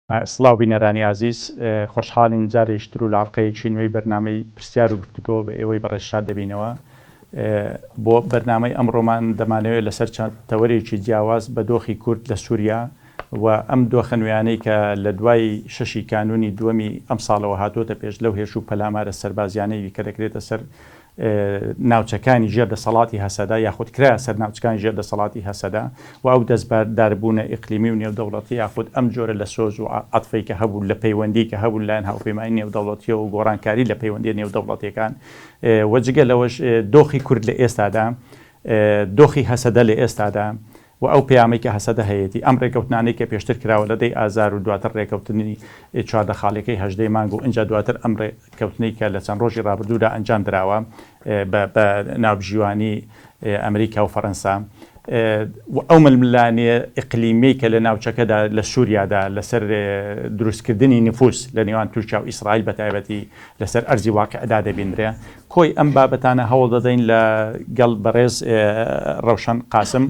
سڵاو بینەرانی عزیز، خۆشحاڵین جارێکتر و لاڵقەیەکی نوێی بەرنامەی پرسیار و گفتوگۆ بە ئێوەی بەڕێشاد دەبینەوە. بۆ بەرنامەی ئەمڕۆمان دەمانەوێت لەسەر تەوەرێکی جیاواز بە دۆخی کورد لە سووریا و ئەم دۆخە نوێیانەی کە لە دوای شەشی کانونی دووەمی ئەم ساڵەوە هاتوۆتە پێش لەو هێش و پەلامارە سەربازیانەی کە دەکرێتە سەر ناوچەکانی ژێردەسەڵاتی هەسەدا یاخود کرایە سەر ناوچەکانی ژێردەسەڵاتی هەسەدا و ئەو دەستبەرداربوونە ئیقلیمی و نێودەوڵەتی یاخود ئەم جۆرە لە سۆز و عەتفەی کە هەبوو لە پەیوەندی کە هەبوو لایەن هاوپەیمانی نێودەوڵەتیە و گۆڕانکاری لە پەیوەندی نێودەوڵەتیەکان وەجگە لەوەش دۆخی کورد لە ئێستادا دۆخی هەسەدە لە ئێستادا و ئەو پەیامەی کە هەسەدە هەیەی ئەم ڕێکەوتنانەی کە پێشتر کراوە لە دەی ئازار و دواتر ڕێکەوتنی چواردە خاڵەکەی هەژدەی مانگ و اینجا دواتر ئەم ڕێکەوتنەی کە لە چەند ڕۆژی ڕابردوودا ئەنجام درراوە بە ناوبژیوانی ئەمریکا و فەڕەنسا ئەو ململانێ ئیقلیمی کە لە ناوچەکەدا لە سووریادا لەسەر دروستکردنی نفوس لە نێوان تورکیا و ئیسرائیل بە تایبەتی لەسەر ئەرزی واقعدا دەبینرێ کۆی ئەم بابەتانە هەوڵ دەدەین لە گەڵ بەڕێز ڕەوشەن قاسم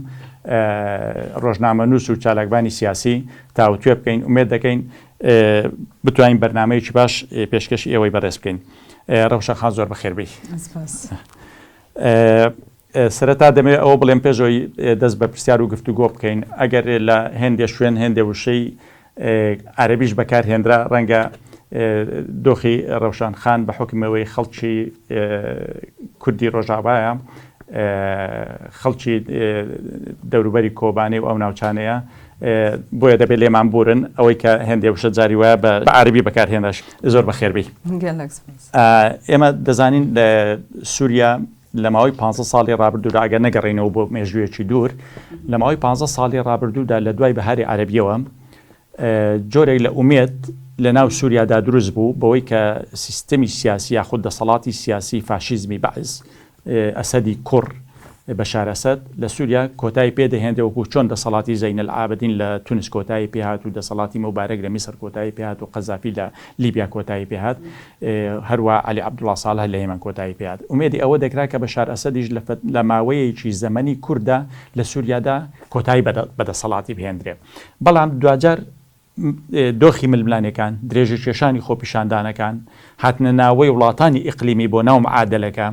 ڕۆژنامەنووس و چالاکبانی سیاسی تاوتوێ بکەین ومێد دەکەین بتوانین بەرنامەیەکی باش پێشکەشی ئێوەی بەڕێز بکەین. ڕەوشە خان زۆر بەخێربی. سەرەتا دەمەوێت ئەوە بڵێم پێشەوەی دەست بە پرسیار و گفتوگۆ بکەین ئەگەر لە هێندێ شوێن هێندێ وشەی عەرەبیش بەکارهێنرا ڕەنگە دۆخی ڕەوشان خان بە حکمەوەی خەڵکی کوردی ڕۆژاوایە خەڵکی دەوروبەری کۆبانەی و ئەو ناوچانەیە بۆیە دەبێت لێمان بورن ئەوەی کە هێندێ وشە جاری وایە بە عەرەبی بەکارهێناش زۆر بەخێربی. ئێمە دەزانین لە سووریا لە ماوەی 15 ساڵی ڕابردوودا ئەگەر نەگەڕێنەوە بۆ مێژوویەکی دوور لە ماوەی 15 ساڵی ڕابردوودا لە دوای بەهاری عەرەبیەوە جۆرێک لە ئومێد لە ناو سووریادا دروست بوو بەوەی کە سیستەمی سیاسی یاخود دەسەڵاتی سیاسی فاشیزمی بەعز ئەسەدی کوڕ بەشار ئەسەد لە سووریا کۆتایی پێدەهێنێت وەکو چۆن دەسەڵاتی زەین العابدین لە تونس کۆتایی پێهات و دەسەڵاتی مەبارەک لە میسر کۆتایی پێهات و قەزافی لە لیبیا کۆتایی پێهات هەروە عەلی عەبدوڵڵا ساڵح لە هێمن کۆتایی پێهات ئومێدی ئەوە دەکرا کە بەشار ئەسەدیش لە ماوەیەکی زەمەنی کووردا لە سووریادا کۆتایی بەدەسەڵاتی بهێنرێ بەڵام دوجار دۆخی ململانەکان درێژە کێشانی خۆپیشاندانەکان هاتنە ناوەی وڵاتانی ئیقلیمی بۆ ناو معادلەکە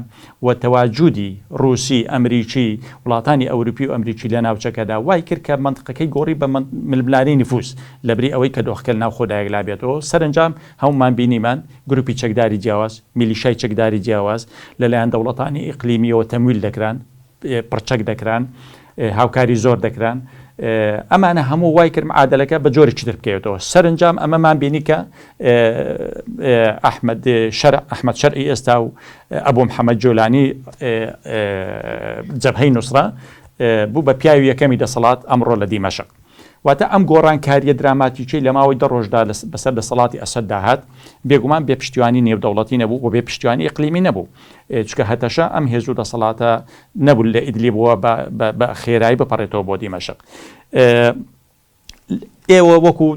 و تەواجودی رووسی ئەمریکی وڵاتانی ئەوروپی و ئەمریکی لە ناوچەکەدا وای کرد کە منطقەکەی گۆڕی بە ململانی نفوس لەبری ئەوەی کە دۆخەکە ناو خۆدایەک لابێتەوە سەرنجام هەمومان بینیمان گروپی چەکداری جیاواز میلیشای چەکداری جیاواز لەلایەن دەوڵەتانی ئیقلیمیەوە تەمویل دەکران پڕچەک دەکران هاوکاری زۆر دەکران ئەمانە هەموو وای کرد معادلەکە بە جۆرێکی تر بکەوێتەوە سەرنجام ئەمەمان بینی کە ئەحمەد شەرعی ئێستا و ئەبوو محەممەد جۆلانی جەبهەی نووسرا بوو بە پیاوی یەکەمی دەسەڵات ئەمڕۆ لە دیمەشق واتە ئەم گۆڕانکاریە دراماتیکەی لە ماوەی دە ڕۆژدا بەسەر دەسەڵاتی ئەسەددا هات بێگومان بێ پشتیوانی نێودەوڵەتی نەبوو و بێ پشتیوانی ئیقلیمی نەبوو چکە هەتەشە ئەم هێزوو دەسەڵاتە نەبوو لە ئیدلیبەوە بە خێرایی بپەڕێتەوە بۆ دیمەشق. ئێوە وەکو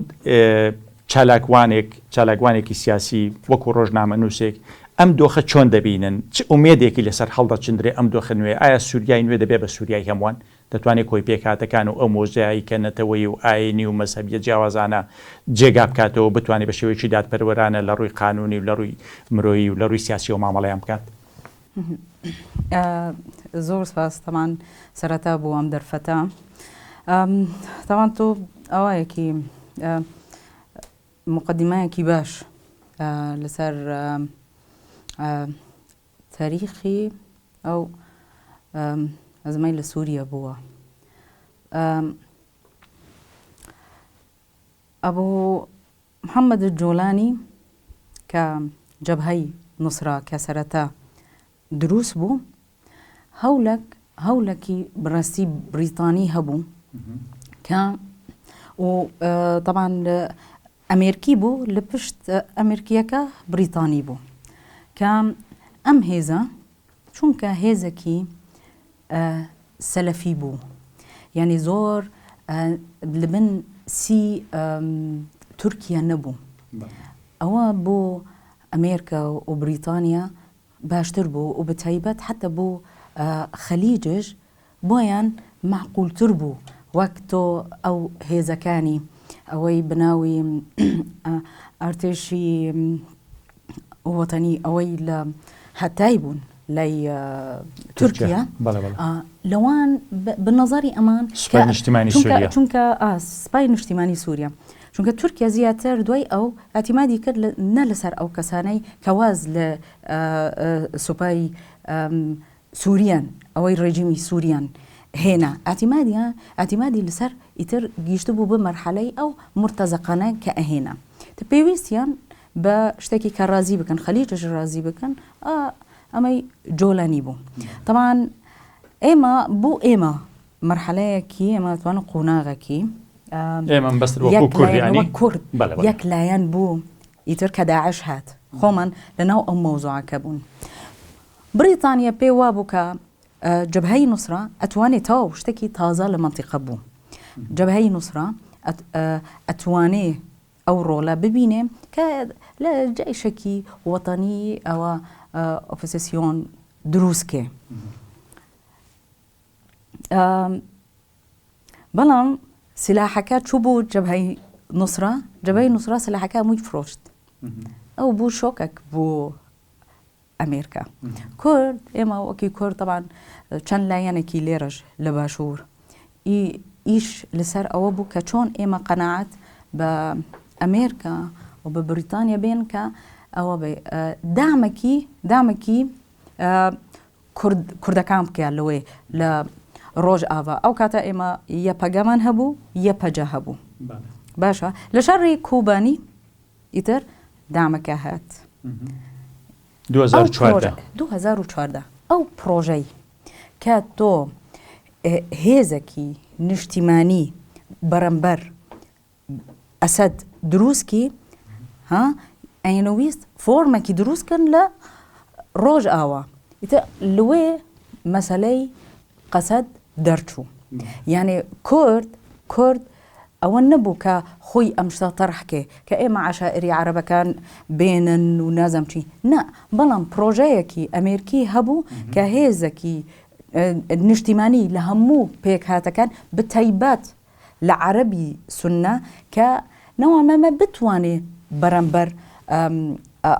چالاکوانێکی سیاسی وەکو ڕۆژنامە نووسێک ئەم دۆخە چۆن دەبینن چ ئومێدێکی لەسەر هەڵدەچندرێ ئەم دۆخە نوێ ئایا سووریای نوێ دەبێت بە سووریای هەمووان دەتوانێت کۆی پێکاتەکان و ئەو مۆزایی کە نەتەوەی و ئاینی و مەسەبیە جیاوازانە جێگا بکاتەوە بتوانێت بە شێوەیەکی دادپەروەرانە لە ڕووی قانونی و لە ڕووی مرۆیی و لە ڕووی سیاسی و مامەڵەیان بکات. زۆر سپاس تەمان سەرەتا بۆ ئەم دەرفەتە تاوان تۆ ئەوەیەکی مقدمەیەکی باش لەسەر تاریخی ئەو ئەزمەی لە سووریا بووە ئەبوو محەممەد جۆلانی کە جەبهەی نووسرا کە سەرەتا دروست بوو هەولێکی بڕاستی بریتانی هەبوو کە طبعا ئەمریکی بوو لە پشت ئەمریکیەکە بریتانی بوو کە ئەم هێزە چونکە هێزێکی سەلەفی بوو یعنی زۆر لەبن تورکیا نەبوو ئەوە بۆ ئەمریکا و بریتانیا باشتر بوو و بەتایبەت حتى بۆ خەلیجش بۆیان معقولتر بوو وەک تۆ ئەو هێزەکانی ئەوەی بناوی ئارتێشی وەتەنی ئەوەی لە هەتای بوون لای تورکیا لەوان بنەزاری ئەمان چونکە سپای نیشتیمانی سووریا چونکە تورکیا زیاتر دوای ئەو ئاعتیمادی کرد نە لەسەر ئەو کەسانەی کەواز لە سوپای سووریان ئەوەی ڕێژیمی سووریان هێنا ئاعتیمادی لەسەر ئیتر گیشت بوو بە مەرحەلەی ئەو مرتەزەقانە کە ئەهێنا پێویستیان بە شتێکی کە ڕازی بکەن خەلیجش ڕازی بکەن ئەمەی جۆلانی بوو طبعاً ئێمە بوو ئێمە مەرحەلەیەکی ئێمە توانە قۆناغێکی کورد یەک لایەن بوو ئیتر کە داعش هات خۆمان لەناو ئەو مەوزوعەکە بوون بریتانیا پێی وا بوو کە جەبهەی نوسرا ئەتوانێت تەواو شتێکی تازە لە مەنتیقە بوو جەبهەی نوسرا ئەتوانێ ئەو ڕۆڵە ببینێ کە لە جێشێکی وەتەنی ئەوە ئۆپۆزیسیۆن دروستکێ بەڵام سلاحەکە چوو بوو جەبهەی نوسرا سلاحەکە هەمووی فرۆشت ئەو بوو شۆکێک بوو ئەمریکا کورد ئێمە وەکی کورد طبعاً چەند لایەنێکی لێرەش لە باشوور ئیش لەسەر ئەوە بوو کە چۆن ئێمە قەناعەت بە ئەمریکا و بە بریتانیا بێن کە ئەوە بێ دامەکی کوردەکان بکە لەوێ لە ڕۆژ ئاوا ئەو کاتە ئێمە یەپەگەمان هەبوو یەپەجە هەبوو باشە لە شەڕی کوبانی ئیتر دامەکە هات 2014 ئەو پرۆژەی کە تۆ هێزێکی نیشتیمانی بەرەمبەر ئەسەد دروستکی ئەینەویست فۆرمێکی دروستکردن لە ڕۆژ ئاوا ئیتر لەوێ مەسەلەی قەسەد دەرچوو یعنی کورد ئەوە نەبوو کە خۆی ئەم شتە تەڕحکێ کە ئێمە عەشائری عەرەبەکان بێنن و نازەم چی نا بەڵام پرۆژەیەکی ئەمریکی هەبوو کە هێزێکی نیشتیمانی لە هەموو پێکهاتەکان بتایبەت لە عەرەبی سونە کە نەوامەمە بتوانێ بەرەمبەر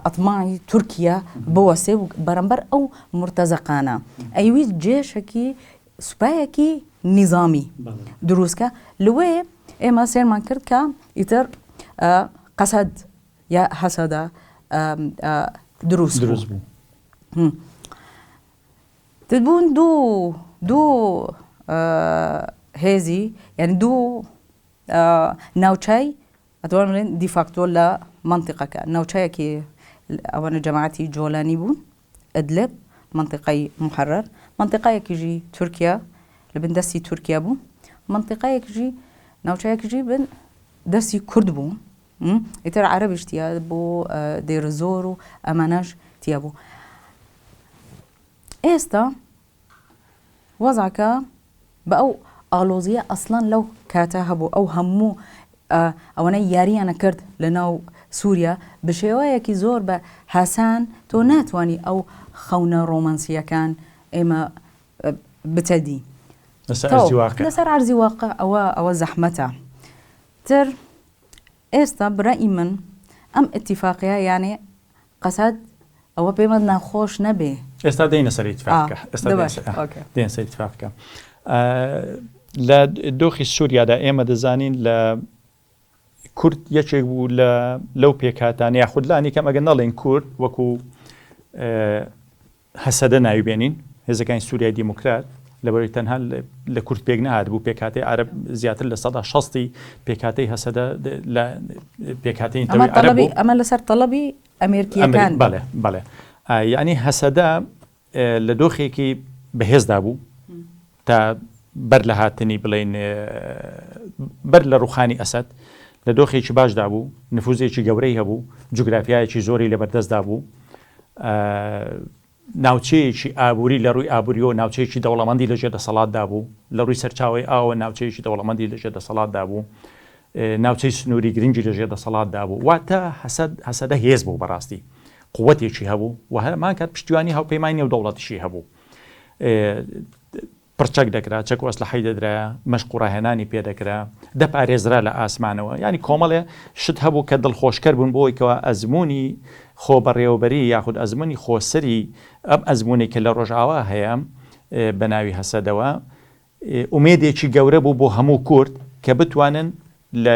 ئەتمای تورکیا بوەسێ و بەرەمبەر ئەو مرتەزەقانە ئەیویست جێشێکی سوپایەکی نیزامی دروستکە لەوێ ئێمە سێرمان کرد کە ئیتر قەسەد یا هەسەدە دروست بوو دەبوون دوو هێزی یعنی دوو ناوچەی ئەتوانم بڵێن دیفاکتۆ لە منطقەکە ناوچەیەکی ئەوەنە جەماعەتی جۆلانی بوون ئەدلب منطقەی محەرەر منطقەیەکیژی تورکیا لە بن دەستی تورکیا بوو منطقەیەکیژی ناوچەیەکیژی بن دەستی کورد بوو ئیتر عەرەبیش تیا بۆ دێرزۆر و ئەمانەش تیا بوو ئێستا وەزعەکە بە ئەو ئالۆزیە ئەسڵان لەو کاتە هەبوو ئەو هەموو ئەوەنەی یاریانە کرد لە ناو سووریا بە شێوەیەکی زۆر بە هاسان تۆ ناتوانی ئەو خەونە ڕۆمانسیەکان ئێمە بتەدی لەسەر عەرزی واقع ئەوە زەحمەتە تر ئێستا بڕای من ئەم ئیتیفاقیە یانێ قەسەد ئەوە پێمە ناخۆش نەبێ ئێستا دێنە سەر ئیتیفاقەکە لە دۆخی سووریادا ئێمە دەزانین لە کورد یەکێک بوو لەو پێکهاتانە یاخود لانی کەم ئەگەر نەڵێن کورد وەکو هەسەدە ناویبێنین هێزەکانی سووریای دیموکرات لەبەری تەنها لە کورد پێک نەهات بوو پێکهاتەی عەرەب زیاتر لە 160 پێکهاتەی هەسەدە لە پێکهاتەی ئەمە لەسەر تەڵەبی ئەمریکیەکان بەڵێ یعنی هەسەدە لە دۆخێکی بەهێزدا بوو تا بەر لە هاتنی بڵێن بەر لە ڕوخانی ئەسەد لە دۆخێکی باشدا بوو نفوزێکی گەورەی هەبوو جوگرافیایەکی زۆری لەبەردەستدا بوو ناوچەیەکی ئابووری لە ڕووی ئابووریەوە ناوچەیەکی دەوڵەمەندی لەژێر دەسەڵاتدا بوو لە ڕووی سەرچاوی ئاوە ناوچەیەکی دەوڵەمەندی لەژێر دەسەڵاتدا بوو ناوچەی سنووری گرنگی لەژێر دەسەڵاتدا بوو واتە هەسەدە هێز بوو بەڕاستی قووەتێکی هەبوو و هەمان کات پشتیوانی هاوپەیمانی نێودەوڵەتیشی هەبوو پرچەک دەکرا چەک وەسلحەی دەدرا مەشقوڕاهێنانی پێدەکرا دەپارێزرا لە ئاسمانەوە ینی کۆمەڵێ شت هەبوو کە دڵخۆشکەر بوون بۆیکەوە ئەزمموی خۆ بەڕێوەبەری یاخود ئەزمموی خۆسەری ئەم ئەزمموی کە لە ڕۆژاوا هەیە بە ناوی هەسەدەوە ئومێدێکی گەورە بوو بۆ هەموو کورد کە بتوانن لە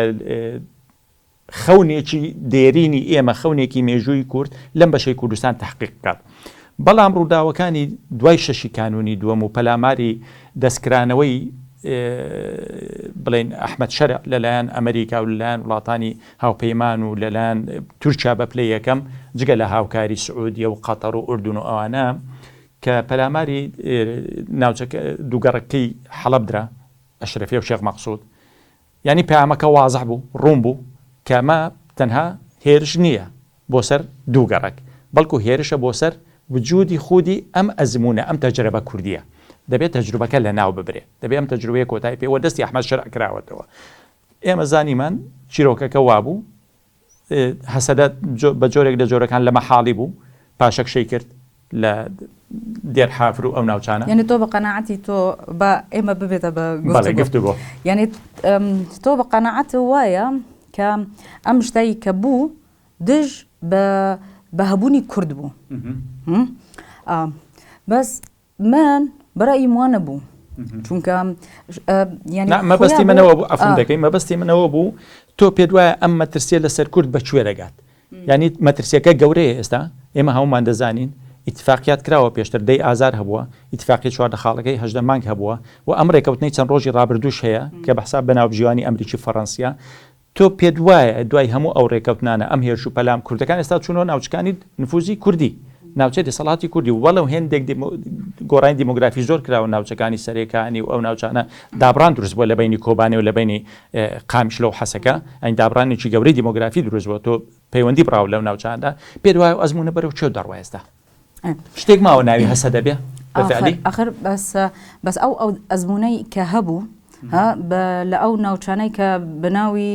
خەونێکی دێرینی ئێمە خەونێکی مێژووی کورد لەم بەشەی کوردستان تحقیق بکات. بەڵام ڕووداوەکانی دوای شەشی کانونی دووەم و پەلاماری دەستکرانەوەی بڵێن ئەحمەد شەرع لەلایەن ئەمریکا و لەلایەن وڵاتانی هاوپەیمان و لەلایەن تورکیا بە پلەی یەکەم جگە لە هاوکاری سعودیە و قەتەر و ئوردون و ئەوانە کە پەلاماری ناوچەکە دووگەڕەکەی حەڵەب درا ئەشرەفێ و شێخ مەقسوود ینی پەیامەکە وازح بوو ڕوون بوو کەمە تەنها هێرش نییە بۆ سەر دووگەڕک بەڵکو هێرشە بۆ سەر وجودی خودی ئەم ئەزمونە ئەم تەجربە کوردیە دەبێت تەجروبەکە لە ناو ببرێ دەبێت ئەم تەجروبەیە کۆتایی پێوە دەستی ئەحمەد شەرع کراوەتەوە ئێمە زانیمان چیرۆکەکە وابوو هەسەدە بە جۆرێک لە جۆرەکان لە مەحاڵی بوو پاشەکشەی کرد لە دێر حافر و ئەو ناوچانە یعنی تۆ بە قەناعەتی تۆ بە ئێمە ببێتە بە گفتوگۆ یعنی تۆ بە قەناعەت وایە کە ئەم شتایی کە بوو دژ بە هەبوونی کورد بوو بەس من بەرەئی وانە بوو چونکە مەبەستی منەوە بوو ئەفون دەکەی مەبەستی منەوە بوو تۆ پێت وایە ئەم مەترسیە لەسەر کورد بەکوێ دەگات ینی مەترسیەکە گەورەیە ئێستا ئێمە هەمومان دەزانین ئیتفاقیات کراوە پێشتر دەی ئازار هەبووە ئیتفاقی چواردە خاڵەکەی هەژدە مانگ هەبووە و ئەم ڕێکەوتنەی چەند ڕۆژی ڕابردووش هەیە کە بەحساب بەناوبژیوانی ئەمریکی فەڕەنسیا تۆ پێت وایە دوای هەموو ئەو ڕێکەوتنانە ئەم هێرش و پەلام کوردەکان ئێستا چوونەوە ناوچەکانی نفوزی کوردی ناوچەی دەسەڵاتی کوردی وەڵەو هێندێک گۆڕانی دیموگرافی زۆر کراوە ناوچەکانی سەرێکانی و ئەو ناوچانە دابران دروست بووە لە بینی کۆبانێ و لە بینی قامیشلە و حەسەکە ئەین دابرانێکی گەورەی دیموگرافی دروست بووە تۆ پەیوەندی بڕاو لەو ناوچاندا پێت وایە ئەزمونە بەرەو چێ دەڕوە ئێستا شتێک ماوە ناوی هەسە دەبێ بەفعلی ئاخر بەس ئەو ئەزمونەی کە هەبوو لە ئەو ناوچانەی کە بناوی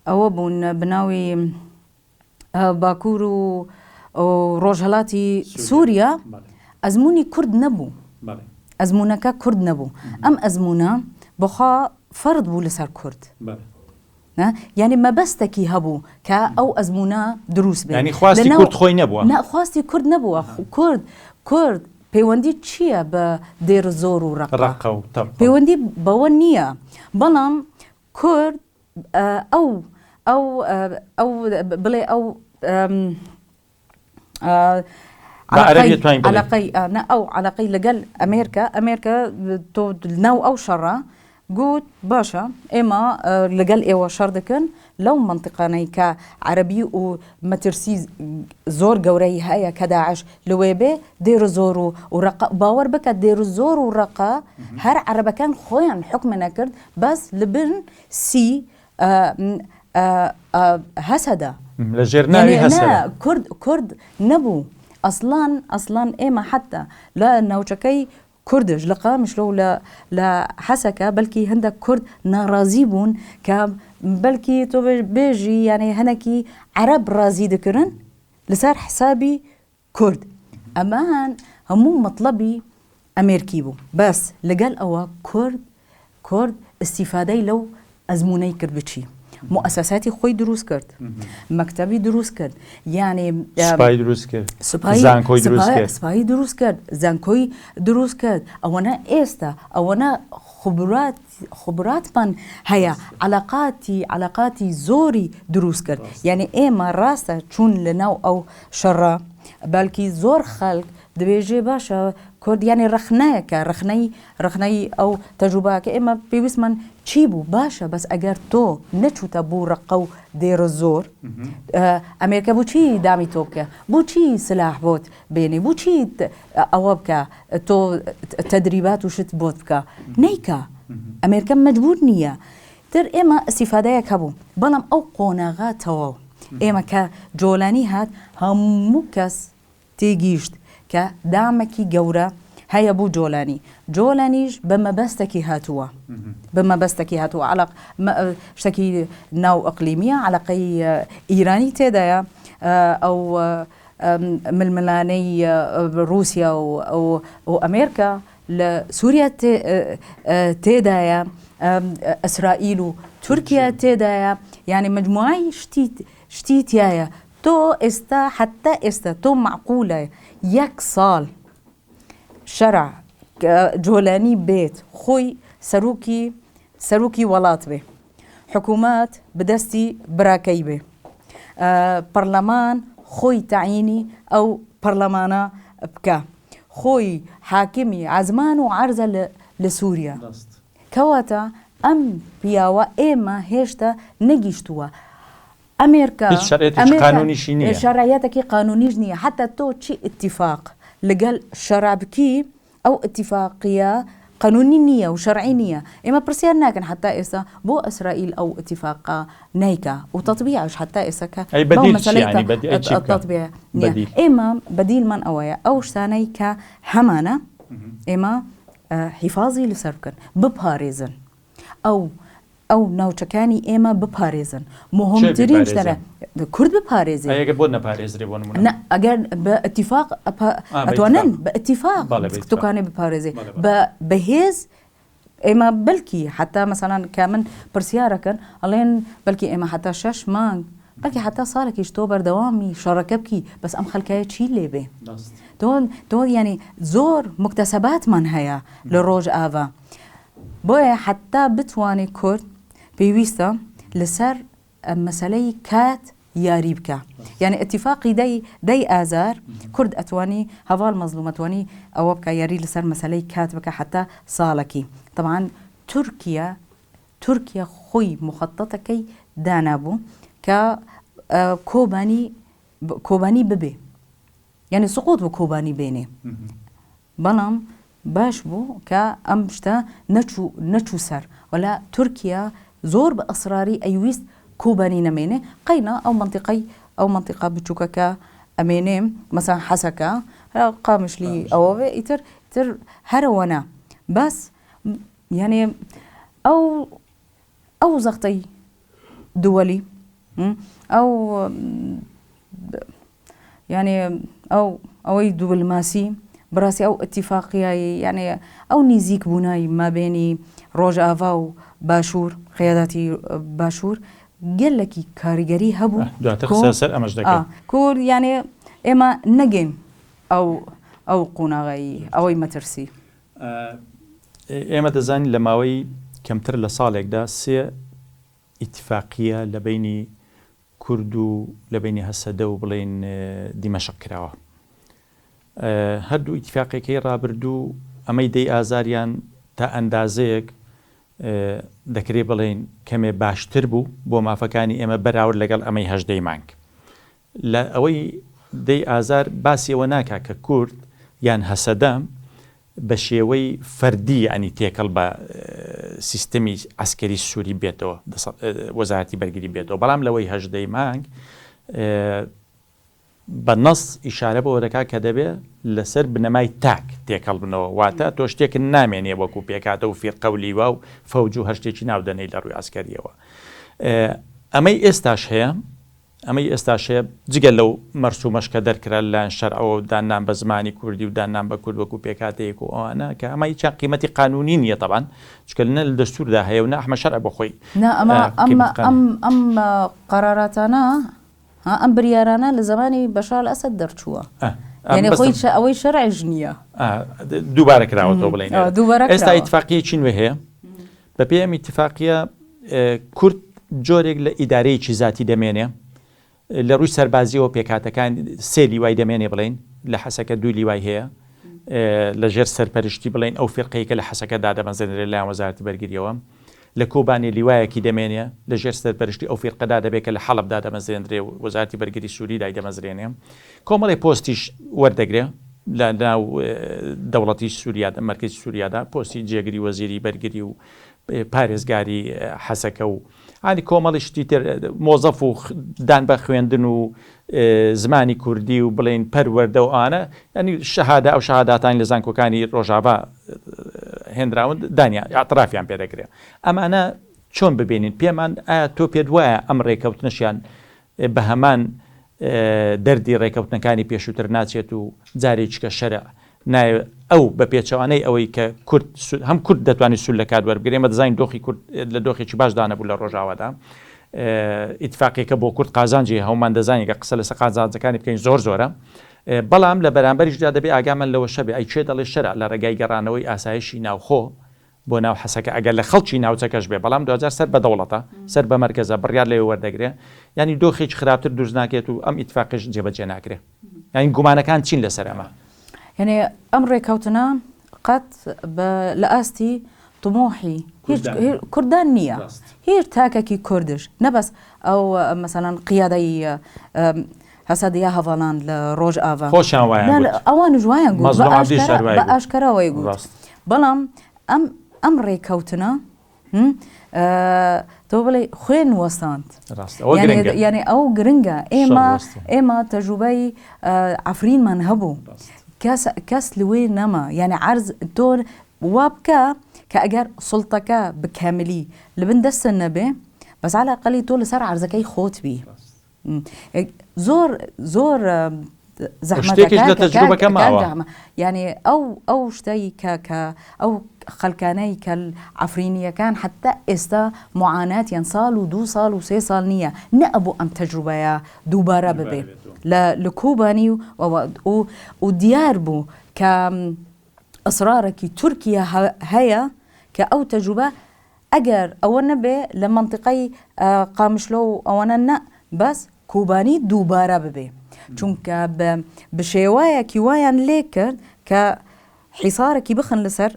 ئەوە بوون بناوی باکوور و ڕۆژهەڵاتی سووریا ئەزمموی کورد نەبوو ئەزمونونەکە کورد نەبوو ئەم ئەزمونە بخوا فەرد بوو لەسەر کورد یعنی مەبەستێکی هەبوو کە ئەو ئەزمونە دروست بێت ینی خواستی کورد خۆی نەبووە خواستی کورد نەبووە کورد پەیوەندی چییە بە دێر زۆر و ڕق پەیوەندی بەوە نییە بەڵام کورد ئەو بڵێ ئەو علاقەی لەگەڵ ئەمریکا تۆ ناو ئەو شەڕە گوت باشە ئێمە لەگەڵ ئێوە شەڕ دەکەن لەو منطقانەی کە عەرەبی و مەترسی زۆر گەورەی هەیە کە داعش لەوێ بێ دێر زۆر و ڕق باوەڕ بکە دێر زۆر و ڕقە هەر عەرەبەکان خۆیان حکمە نەکرد بەس لەبن سی هەسەدا لە ژێر ناوی هەسەدا کورد نەبوو ئەسڵان ئێمە حتا لە ناوچەکەی کوردش لە قامشلە و لە حەسەکە بەلکی هەندێک کورد ناڕازی بوون کە بەلکی تۆ بێژی یانێ هەنێکی عەرەب ڕازی دەکردن لەسەر حسابی کورد ئەمان هەموو مەطلەبی ئەمریکی بوو بەس لەگەڵ ئەوە کورد استیفادەی لەو ئەزمونەی کرد بچی مؤسساتی خۆی دروست کرد مەکتەبی دروست کرد یعنی سوپای دروست کرد سوپایی دروست کرد زانکۆی دروست کرد ئەوەنە ئێستا ئەوەنە خبراتمان هەیە علاقاتی زۆری دروست کرد یعنی ئێمە ڕاستە چوون لە ناو ئەو شەڕە بەلکی زۆر خەڵک دەبێژێ باشە کورد یعنی ڕخنەیەکە ڕخنەی ئەو تەجروبەکە ئێمە پێویستمان چی بوو باشە بەس ئەگەر تۆ نەچوتە بوو ڕقە و دێرە زۆر ئەمریکا بۆچی دامی تۆ بکە بۆچی سلاح بۆت بێنێ بۆچی ئەوە بکە تۆ تەدریبات و شت بۆت بکە نیکە ئەمریکا مەجبور نییە تر ئێمە ئیسیفادەیەک هەبوو بەڵام ئەو قۆناغا تەواو ئێمە کە جۆلانی هات هەموو کەس تێگیشت کە دامێکی گەورە هەیە بوو جۆلانیش بە مەبەستێکی هاتووە شتێکی ناو ئەقلیمیە عەلاقەی ئیرانی تێدایە ئەو ململانەی رووسیا و ئەمریکا لسوريا تيدايا إسرائيل وتركيا تيدايا يعني مجموعي شتيتيايا تو استا حتى استا تو معقولة يك صال شرع جولاني بيت خوي سروكي ولات به حكومات بدستي براكي به برلمان خوي تعييني أو برلمانا بكا خوي حاكمي عزمان وعرزة لسوريا كواتا أم بياوا إما هشتا نجيشتوا أمريكا شرعياتك قانوني جنية حتى تو شي اتفاق لقال شرع بكي أو اتفاقية قانونية وشرعية إما برسيان كان حتى إسا بو إسرائيل أو اتفاق نايكا وتطبيعش حتى إسا أي بديل يعني بديل التطبيع إما بديل من أويا أو شتانيكا همانا إما حفاظي لسركن بباريزن أو ناوچەکانی ئێمە بپارێزن مهمترین شتە کورد بپارێزن ئەگەر بە اتفاق ئەتوانن بە اتفاق توکانێ بپارێزێ بەهێز ئێمە بەلکی حتا مەسەڵەن کە من پرسیارەکەن ئەڵێن بەلکی ئێمە حتا 6 مانگ بەلکی حتا ساڵێکیش تۆ بەردەوامی شەڕەکە بکی بەس ئەم خەڵکایە چی لێبێ تۆ یعنی زۆر مکتەسەباتمان هەیە لە ڕۆژ ئاوا بۆیە حتا بتوانێ کورد پێویستە لەسەر مەسەلەی کات یاری بکە یعنی اتفاقی دەی ئازار کورد ئەتوانی هەواڵ مەزلوم ئەتوانی ئەوە بکە یاری لەسەر مەسەلەی کات بکە حتا ساڵێکی طبعا تورکیا خۆی مخەتەتەکەی دانابوو کە کۆبانی ببێ یعنی سقوط بە کۆبانی بێنێ بەڵام باش بوو کە ئەم شتە نەچوو سەر وەلا تورکیا زۆر بە ئەسراری ئەیویست کۆبانی نەمێنێ قەینا ئەو منطقە بچووکەکە ئەمێنێ مەسەڵەن حەسەکە قامشلی ئەوە ئیتر هەرەوەنا بەس یعنی ئەو زەختەی دووەلی ئەو یعنی ئەوەی دووبلماسی براسي أو اتفاقية يعني أو نيزيك بوناي ما بيني روجافا وباشور قياداتي باشور قال لك كاريجري هبو كور يعني إما نجم أو قناغي أو مترسي إما دزان لماوي كمتر لصالك دا سي اتفاقية لبيني كردو لبيني هسدو بلين دمشق كراوة هەردوو ئیتفاقێکی ڕابردوو ئەمەی دەی ئازاریان تا ئەندازەیەک دەکرێ بڵێن کەمێ باشتر بوو بۆ مافەکانی ئێمە بەراورد لەگەڵ ئەمەی هەژدەی مانگ لە ئەوەی دەی ئازار باسیەوە ناکا کە کورد یان هەسەدەم بە شێوەی فەردی ئەنی تێکەڵ بە سیستەمی عسکەری سووری بێتەوە وەزارەتی بەرگری بێتەوە بەڵام لەوەی هەژدەی مانگ بەنەس ئیشارە بەوە دەکات کە دەبێت لەسەر بنەمای تاک تێکەڵ بنەوە واتە تۆ شتێک نامێنێ وەکو پێکاتە و فیرقە و لیوا و فەوج و هەر شتێکی ناودەنەی لە ڕووی ئاسکەریەوە ئەمەی ئێستاش هەیە جگە لەو مەرسومەش کە دەرکرا لەلایەن شەرعەوە دانان بە زمانی کوردی و دانان بە کورد وەکو پێکاتەیەک و ئەوانە کە ئەمە هیچ قیمەتی قانونی نییە طبعاً چکە لە دەستوردا هەیە و نەحمە شەرع بۆ خۆی ئەم قەراراتانە ئەم بریارانە لە زمانی بەشار ئەسەد دەرچووە یعنی خۆی ئەوەی شەرعیش نییە دووبارە کراوەتەوە بڵێن ئێستا ئیتفاقیەکی نوێ هەیە بە پێی ئەم ئیتفاقیە کورد جۆرێک لە ئیدارەیەکی زاتی دەمێنێ لە ڕووی سەربازیەوە پێکاتەکان 3 لیوای دەمێنێ بڵێن لە حەسەکە 2 لیوای هەیە لە ژێر سەرپەرشتی بڵێن ئەو فیرقەیەکە لە حەسەکەدا دەمەزێنرێ لایەن وەزارەتی بەرگریەوە لە کۆبانی لیوایەکی دەمێنێ لە ژێر سەرپەرشتی ئەو فیرقەدا دەبێت کە لە حەڵەبدا دەمەزێنرێ و وەزارەتی بەرگری سووری دای دەمەزرێنێ کۆمەڵی پۆستیش وەردەگرێ لە ناو دەوڵەتی سووریادا مەرکەزی سووریادا پۆستی جێگری وەزیری بەرگری و پارێزگاری حەسەکە و ئانی کۆمەڵی شتی تر مۆزەف و دان بە خوێندن و زمانی کوردی و بڵێن پەروەردە و ئانە ینی شەهادا ئەو شەهاداتانی لە زانکۆکانی ڕۆژاوا هێنراون دانیا ئاطرافیان پێدەکرێ ئەمانە چۆن ببینین پێمان ئایا تۆ پێت وایە ئەم ڕێکەوتنشیان بە هەمان دەردی ڕێکەوتنەکانی پێشووتر ناچێت و جارێکیکە شەرع نایە ئەو بە پێچەوانەی ئەوەی کە کورد هەم کورد دەتوانێت سول لە کات وەربگرێ ئێمە دەزانین دۆخی کورد لە دۆخێکی باش دانەبوو لە ڕۆژاوادا ئیتفاقێکە بۆ کورد قازانجی هەومان دەزانین کە قسە لەسەر قازانجەکانی بکەین زۆر زۆرە بەڵام لە بەرامبەریشدا دەبێ ئاگامان لەوە شەبێ ئەی چێ دەڵێ شەرع لە ڕێگای گەڕانەوەی ئاسایشی ناوخۆ بۆ ناو حەسەکە ئەگەر لە خەڵکی ناوچەکەش بێ بەڵام 2000 سەر بە دەوڵەتە سەر بە مەرکەزە بڕیار لێ وەردەگرێ ینی دۆخێک خراپتر دروست ناکێت و ئەم ئیتفاقیش جێبەجێ ناکرێ ینی گومانەکان چین لەسەر ئەمە يعني أمر كوتنا قد لە ئاستی طموحي هي كردان نية هي تاككي كردش نبس أو مثلا قيادة هسادية هفلان لروج آفا خوشان وایان لا أوان جوایان گوت مظلوم عبدی شروایی بأشكرا ويقول بلام أمر كوتنا تو بلي خوين وسانت يعني أو جرينجا إما تجربة عفرين من هبو كاس لوي نما يعني عرض دور وابكا كأجر سلطك بكاملي لبن دست النبي بس على الأقل طول سر عرضكي خوت بي زور زحمتك تجربة كما يعني أو شتي أو خلكاني كالعفرينية كان حتى استا معاناة صال ودو صال وسي صال نية نأبو أم تجربة دوبارة ببي لكوباني وديار بو كأسرارك تركيا هيا كأو تجربة أجر أو نبي لمنطقي قامشلو أو أنا بس كوباني دوبارة ببي چونك بشيوايا كيوايا ليكر كحصارك بخن لسر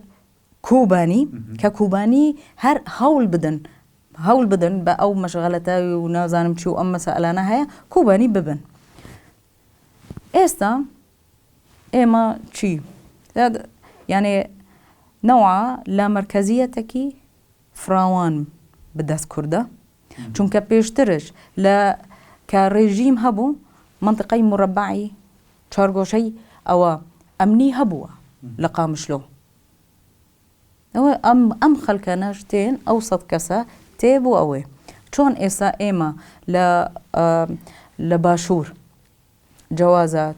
كوباني ككوباني هر هول بدن أو مشغلتا ونازانم شو أما سألانا هيا كوباني ببن إستا إما شي يعني نوعا لا مركزيتك فراوان بدس كرده چونك بيشترش لا كرجيم هبو منطقي مربعي شارقوشي أو أمني هبوة لقامشلو أم خلكناشتين أوسط كسا تيبو أوي شون إسا إما لباشور جوازات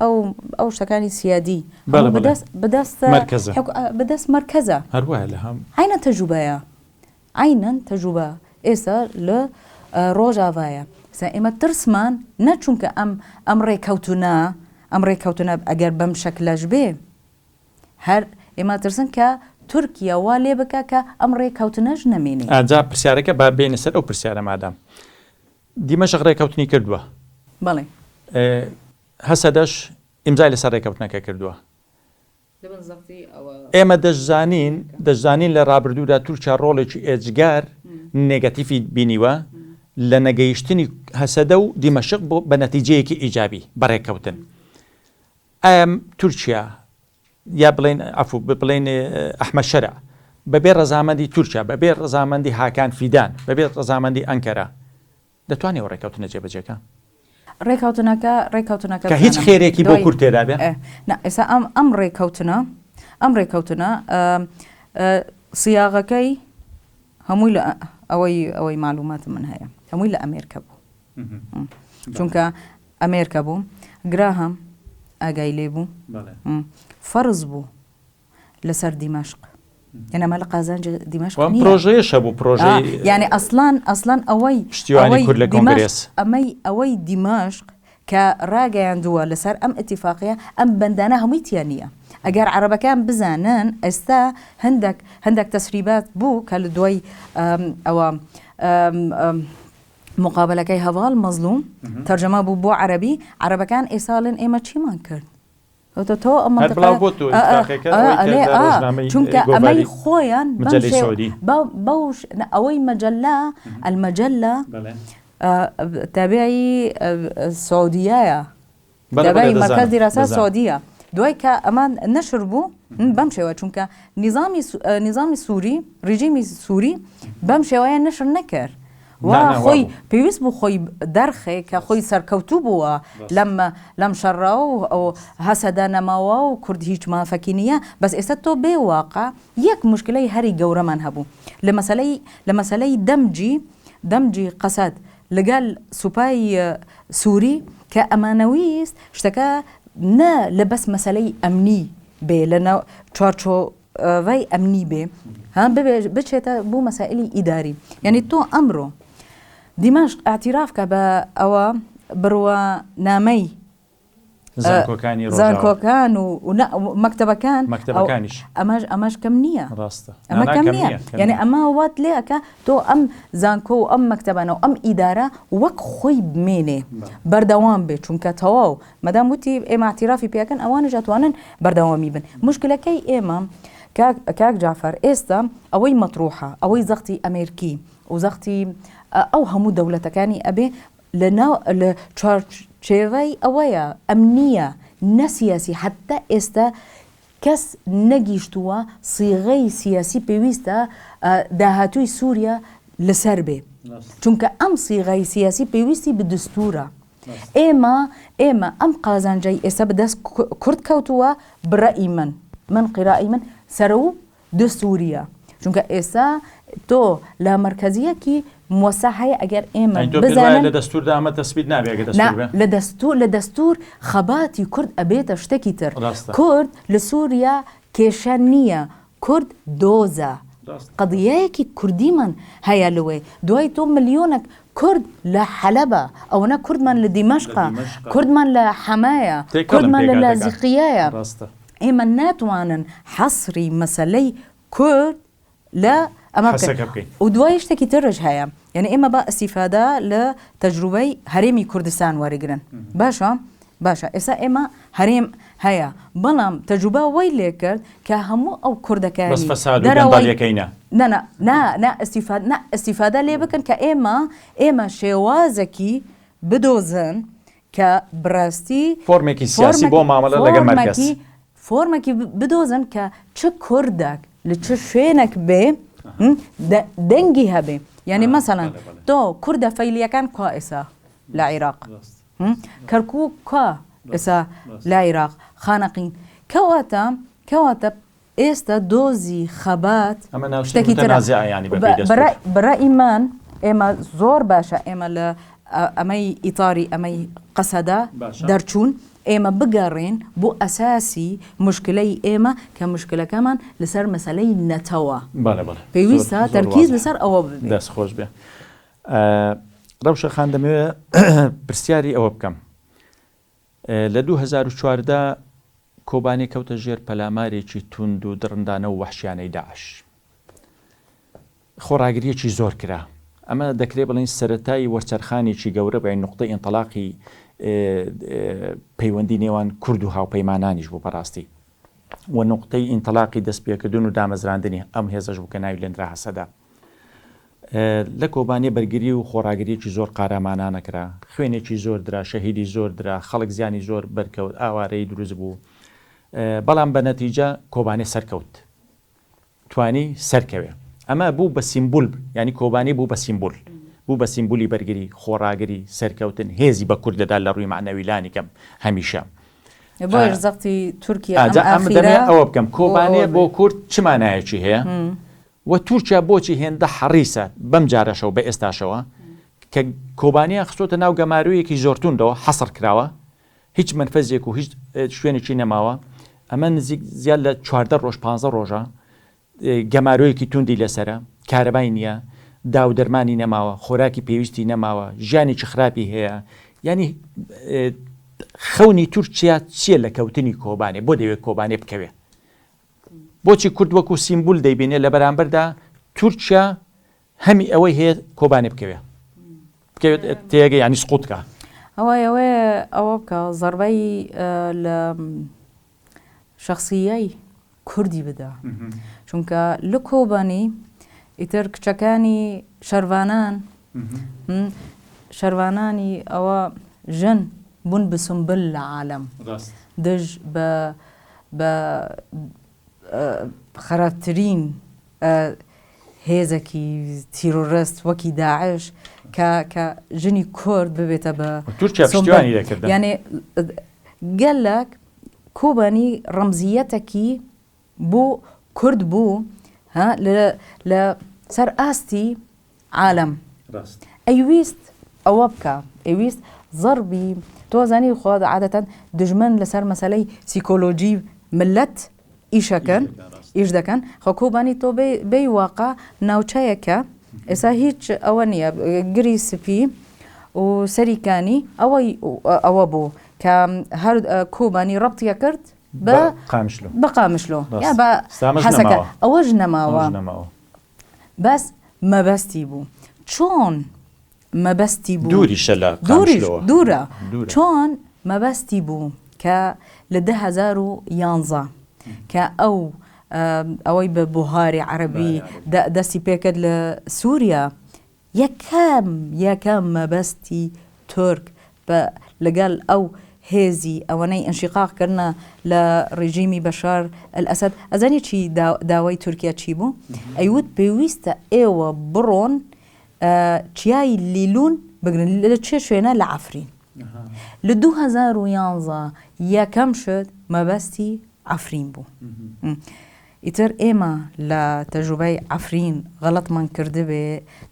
أو شكاني سيادي بدس مركزة عينا تجربة إسا لروجافايا سائمة ترسمان نچونك أمري كوتنا أجر بمشكل جبه هر إما ترسن كتركيا والي بكا كأمري كوتنا جنميني أجا برسيارك بين سر أو برسيارة مادام دمشق ري كوتني كردوه بله هسدش إمزاي لسر ري كوتنا كردوه ئێمە دەشزانین لە ڕابردوودا تورکیا ڕۆڵێکی ئێجگار نێگەتیفی بینیوە لە نەگەیشتنی هەسەدە و دیمەشق بۆ بە نەتیجەیەکی ئیجابی بەڕێکەوتن ئەم تورکیا یا بڵێن ئەفو بڵێن ئەحمەد شەرع بەبێ ڕەزامەندی تورکیا بەبێ ڕەزامەندی هاکان فیدان بەبێ ڕەزامەندی ئەنکەرە دەتوانێت ڕێکەوتنە جێبەجێکە ڕێکەوتنەکە کە هیچ خێرێکی بۆ کورد تێدا بێ ئێستا ئەم ڕێکەوتنە سیاغەکەی هەمووی لە ئەوەی معلومات من هەیە هەمووی لە ئەمریکا بوو چونکە ئەمریکا بوو گراهام ئاگای لێ بوو فەرز بوو لەسەر دیمەشق يعني ما لقازان دمشق بروجيش ابو بروجي يعني اصلا اوي كل كونغرس اوي دمشق كراجع عندوا لسر ام اتفاقيه ام بندانه هميتيانيه اجر عربه كان بزانان استا هندك تسريبات بو كالدوي او مقابله كي هفال مظلوم ترجمه بو عربي عربه كان ايصال ايما تشي مانكر تو منطقه چونك امي خويا بوش اوي مجله المجله تابعي السعوديه تابعي مركز دراسات سعوديه دويك امان نشربو بمشي چونك نظامي سوري ريجيمي سوري بمشي ويا نشر نكر وخوي بيوس بو خوي درخي كخوي سركوتو بوا لم شراو او هسدا نماو كرد هيج ما فكينيه بس استو بواقع يك مشكله هري جوره من هبو لمسالي دمجي قسد لقال سوباي سوري كأمانويس اشتكى نا لبس مسالي أمني بێ لە چوارچۆڤەی ئەمنی بێ بچێتە بۆ مەسائلی ئیداری یعنی تۆ ئەمڕۆ دیمەشق ئاعتیرافکە بە ئەوە بڕوە نامەی زانکۆکان و مەکتەبەکانیش ئەمەش کەم نییە ئەمە کەم نییە یعنی ئەمە وات لێەکە تۆ ئەم زانکۆ و ئەم مەکتەبانە و ئەم ئیدارە وەک خۆی بمێنێ بەردەوام بێت چونکە تەواو مەدام وتی ئێمە ئاعتیرافی پێکەن ئەوانش ئەتوانن بەردەوامی بن مشکلەکەی ئێمە کاک جعفەر ئێستا ئەوەی مەطروحە ئەوەی زەختی ئەمریکی و زەختی ئەو هەموو دەوڵەتەکانی ئەبێ لە چێڤەی ئەوەیە ئەمنیە نەسیاسی حتا ئێستا کەس نەگیشتووە سیغەی سیاسی پێویستە داهاتووی سووریا لەسەر بێ چونکە ئەم سیغەی سیاسی پێویستی بدەستورە ئێمە ئەم قازانجای ئێستا بەدەست کورد کەوتووە بڕەئی من قیرائی من سەر و دەستوریە چونکە ئێستا تۆ لە مرکزیەکی موسە هەیە ئەگەر ئێمە بزانن لە دەستوردا ئەمە تەسبیت نابێت لە دەستور خەباتی کورد ئەبێتە شتێکی تر کورد لە سووریا کێشە نییە کورد دۆزە قەدیەیەکی کوردیمان هەیە لەوێ دوای تۆ ملیۆنێک کورد لە حەلەبە ئەوەنە کوردمان لە دیمەشقە کوردمان لە حەمایە کوردمان لە لازیقیەیە ئێمە ناتوانن حەسری مەسەلەی کورد لە ئەمە و دوای شتێکی ترش هەیە یعنی ئێمە بە ئەستیفادا لە تەجروبەی هەرێمی کوردستان وەرەگرن باشە ئێستا ئێمە هەرێم هەیە بەڵام تەجروبە وەی لێ کرد کە هەموو ئەو کوردەکانی ئەستیفادا لێ بکەن کە ئێمە شێوازێکی بدۆزن کە بڕاستی فۆرمێکی سیاسی بۆ مامەڵە لەگەڵ مەرکەز فۆرمێکی بدۆزن کە چ کوردێک لە چ شوێنێک بێ دەنگی هەبێ یعنی مەسەڵەن تۆ کوردە فەیلیەکان کوا ئێسا لە عێراق کەرکووک کوا ئێسا لە عێراق خانەقین کەواتە ئێستا دۆزی خەبات شتێکی تر بەڕائیمان ئێمە زۆر باشە ئێمە لە ئەمەی ئیتاری ئەمەی قەسەدا دەرچوون ئێمە بگەڕێن بۆ ئەساسی مشکلەی ئێمە کە مشکلەکەمان لەسەر مەسەلەی نەتەوە پێویستە تەرکیز لەسەر ئەوە دەست خۆش بێ ڕەوشە خان دەمەوێت پرسیاری ئەوە بکەم لە 2014 کۆبانێ کەوتە ژێر پەلامارێکی توند و درندانە و وەحشیانەی داعش خۆڕاگریەکی زۆر کرا ئەمە دەکرێت بڵین سەرەتایی وەرچەرخانێکی گەورە بە نقطەی ئینتەلاقی پەیوەندی نێوان کورد و هاوپەیمانانیش بوو بەڕاستی و نقطەی ئینتەلاقی دەستپێکردن و دامەزراندنی ئەم هێزەش بوو کە ناوی لێنرا هەسەدا لە کۆبانێ بەرگری و خۆڕاگریەکی زۆر قارەمانانەکرا خوێنێکی زۆر درا شەهیدی زۆر درا خەڵک زیانی زۆر بەرکەوت ئاوارەی دروست بوو بەڵام بە نەتیجە کۆبانێ سەرکەوت توانی سەرکەوێ ئەمە بوو بە سیمبول ینی کۆبانی بوو بە سیمبول بوو بە سیمبولی بەرگری خۆڕاگری سەرکەوتن هێزی بە کوردەدا لە ڕووی معنەویلانی کەم هەمیشە بۆش زەختی تورکیا ئەوە بکەم کۆبانێ بۆ کورد چمانایەکی هەیە و تورکیا بۆچی هێندە حەڕیسە بەم جارەشەو بە ئێستاشەوە کە کۆبانیا خستۆتە ناو گەمارویەکی زۆرتوندەوە حەسڕ کراوە هیچ منفەزێک و هیچ شوێنێکی نەماوە ئەمە نزیک زیاد لە 14 ڕۆژ 15 ڕۆژە گەمارویەکی توندی لەسرە کارەبای نییە داو دەرمانی نەماوە خۆراکی پێویستی نەماوە ژیانێکی خراپی هەیە ینی خەونی تورکیا چییە لە کەوتنی کۆبانێ بۆ دەوێت کۆبانێ بکەوێ بۆچی کورد وەکو سیمبول دەیبینێ لە بەرامبەردا تورکیا هەمی ئەوەی هەیە کۆبانێ بکەوێ تێگە ینی سقوتکە ئەوە بکە زەربەی لە شخصیەی کوردی بدا چونکە لە کۆبانی ئیتر کچەکانی شەروانانی ئەوە ژن بوون بسمبل لە عالەم دژ بە خراپترین هێزێکی تیرۆرست وەکی داعش کە ژنی کورد ببێتە بە یعنی گەلک کۆبانی ڕەمزیەتێکی بۆ کورد بوو لە سەر ئاستی عالەم ئەیویست ئەوە بکە ئەویست زەربی تۆزانی خۆ عادەتەن دژمن لەسەر مەسەلەی سیکۆلۆجی ملت ئیشەکەن ئیش دەکەن خۆ کۆبانی تۆ بێ واقع ناوچەیەکە ئێستا هیچ ئەوە نییە گری سپی و سەریکانی ئەوە بوو کە هەر کۆبانی ڕەبتیە کرد بە قامشلۆ یا بە حەسەکە ئەوەش نەماوە بەس مەبەستی بوو چۆن مەبەستی بوو دوورە چۆن مەبەستی بوو کە لە 2011 کە ئەوەی بە بوهاری عەرەبی دەستی پێکرد لە سووریا یەکەم مەبەستی تورک لەگەڵ ئەو هێزی ئەوەنەی ئەنشقاقکردنە لە ڕێژیمی بەشار ئەلئەسەد ئەزانی چی داوای تورکیا چی بوو ئەیوت پێویستە ئێوە بڕۆن چیای لیلون بگرن لە چێ شوێنە لە عەفرین لە 2011 یەکەم شت مەبەستی عەفرین بوو ئیتر ئێمە لە تەجروبەی عەفرین غەڵەتمان کردبێ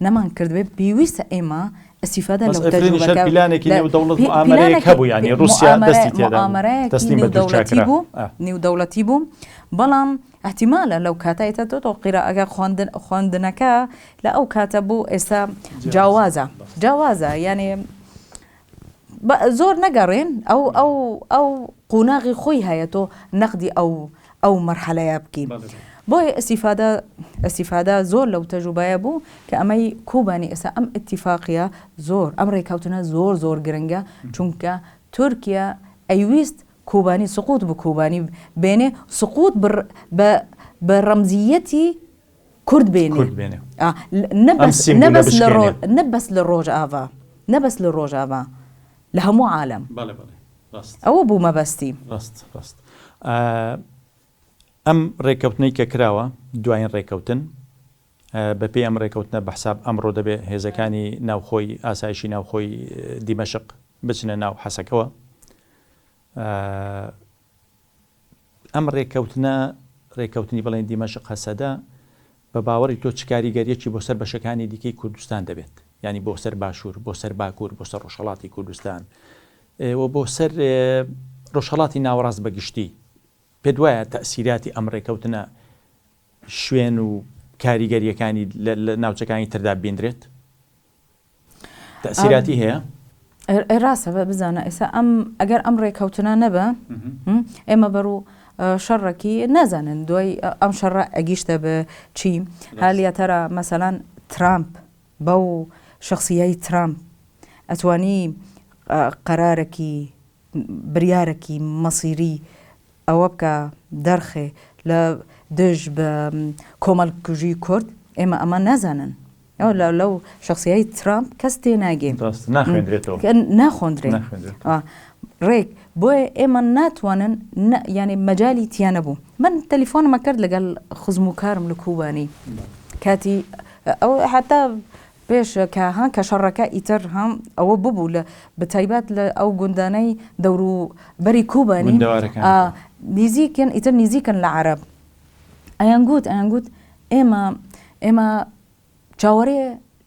نەمان کردبێ پێویستە ئێمە استیفادە لەو تەجروبەکە پلانێکی نێودەوڵەت مؤامەرەیەک هەبوو یعنی رووسیا دەستی تێدا تەسلیم بە دەوڵەتی بوو نێودەوڵەتی بوو بەڵام احتیمالە لەو کاتایتە تۆ قیراءەکە خوێندنەکە لە ئەو کاتە بوو ئێستا جیاوازە یعنی زۆر نەگەڕێن ئەو قوناغی خۆی هەیە تۆ نەقدی ئەو مەرحەلەیە بکەین بۆیە ئەستیفادە زۆر لەو تەجروبەیە بوو کە ئەمەی کۆبانی ئێستا ئەم ئیتیفاقیە زۆر ئەم ڕێککەوتنە زۆر گرنگە چونکە تورکیا ئەیویست کۆبانی سقوط بە کۆبانی بێنێ سقوط بە ڕەمزیەتی کورد بێنێ نەبەس لە ڕۆژئاوا نەبەس لە ڕۆژئاوا لە هەموو عالەم ئەوە بوو مەبەستی ڕاست ئەم ڕێککەوتنەی کە کراوە دوایین ڕێککەوتن بەپێی ئەم ڕێککەوتنە بەحساب ئەمڕۆ دەبێت هێزەکانی ناوخۆی ئاسایشی ناوخۆی دیمەشق بچنە ناو حەسەکەوە ئەم ڕێککەوتنی بڵێن دیمەشق هەسەدا بە باوەڕی تۆ چ کاریگەریەکی بۆ سەر بەشەکانی دیکەی کوردستان دەبێت ینی بۆ سەر باشوور بۆ سەر باکوور بۆ سەر ڕۆژهەڵاتی کوردستان و بۆ سەر ڕۆژهەڵاتی ناوەڕاست بەگشتی پێ دوایە تەسیراتی ئەم ڕێککەوتنە شوێن و کاریگەریەکانی لە ناوچەکانی تردا بێندرێت تەسیراتی هەیە ڕاستە بزانە ئێستا ئەگەر ئەم ڕێککەوتنە نەبە ئێمە بەڕوو شەڕێکی نازانن دوای ئەم شەڕە ئەگیشتە بە چی هەلیەتەرە مەسەلەن ترامپ بەو شخصیای ترامپ ئەتوانی قەرارێکی بریارێکی مەسیری ئەوە بکە دەرخێ لە دژ بە کۆمەڵکوژی کورد ئێمە ئەمە نازانن لەو شخصیای ترامپ کەس تێ ناگێن ناخۆندرێت ڕێک بۆیە ئێمە ناتوانن ینی مەجای تیانە بوو من تەلیفۆنمە کرد لەگەڵ خزم و کارم لە کوبانی کاتی ئەو حتا پێش کە شەڕەکە ئیتر هەم ئەوە ببوو لە بەتایبەت لە ئەو گوندانەی دەور و بەری کوبانی نزیکن ئیتر نزیکن لە عەرەب ئەیانگوت ئێمە چاوەڕێ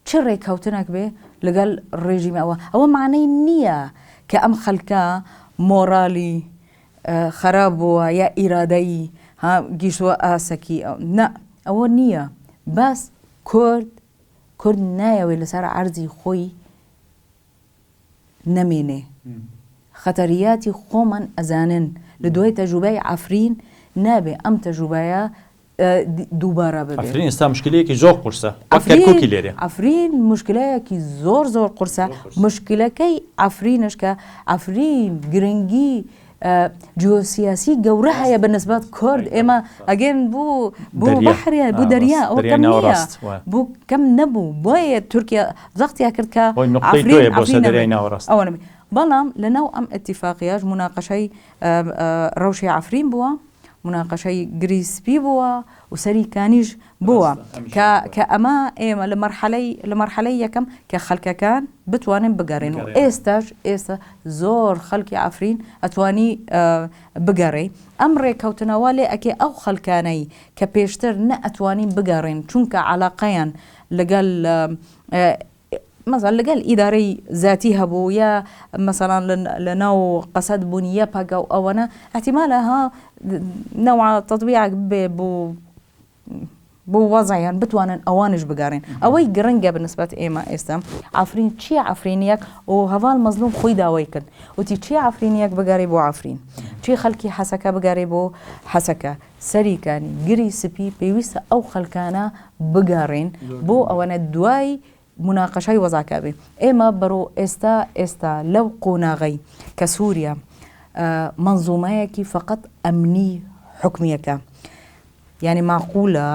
چ ڕێککەوتنێک بێ لەگەڵ ڕێژیمی ئەوە معنەی نییە کە ئەم خەڵکە مۆرالی خراپ بووە یا ئیرادەی گیشتووە ئاسەکی نە ئەوە نییە باس کورد نایەوێت لەسەر عەرزی خۆی نەمێنێ خەتەریاتی خۆمان ئەزانن لە دوای تەجروبەی عەفرین نابێ ئەم تەجروبەیە دووبارە ببێت عەفرین ئێستا مشکلەیەکی زۆر قورسە کەرکووکی لێرێ عەفرین مشکلەیەکی زۆر قورسە مشکلەکەی عەفرینش کە عەفرین گرنگی جیۆسیاسی گەورە هەیە بەنسبەت کورد ئێمە ئەگەن بوو بەحریا بوو دەریا ئەوە کەم نییە بوو کەم نەبوو بۆیە تورکیا زەختیا کرد کە ئەوە بەڵام لەناو ئەم ئەتیفاقیەش مناقەشەی ڕەوشی عەفرین بووە مناقەشەی گریسپی بووە و سەریکانیش بووە کە ئەمە ئێمە لە مەرحەلەی یەکەم کە خەڵکەکان بتوانن بگەڕێن و ئێستا زۆر خەڵکی عەفرین ئەتوانی بگەڕێ ئەم ڕێککەوتنەوە لێ ئەکێ ئەو خەڵکانەی کە پێشتر نە ئەتوانین بگەڕێن چونکە عەلاقەیان لەگەڵ مثلا لەگەل ئیدارەی ذاتی هەبوو یا مثلا لەناو قەسەد بوونی یەپەگە و ئەوەنە احتیمالە ها نەوع تەطبیعێک بێ بۆ وەزعیان بتوانن ئەوانش بگارێن ئەوەی گرنگە بنسبەت ئێمە ئێستا ئافرین چییە ئافرینیەک و هەڤال مەزلوم خۆی داوای کرد وتی چی ئافرینیەک بگارێ بۆ ئافرین چی خەڵکی حەسەکە بگارێ بۆ حەسەکە سەریکانی گری سپی پێویستە ئەو خەڵکانە بگارێن بۆ ئەوەنە دوای مناقەشەی وەزاکە بێ ئێمە بەرۆ ئێستا لەو قۆناغەی کە سووریا منزومەیەکی فقط ئەمنی حکمیەکە یعنی معقولە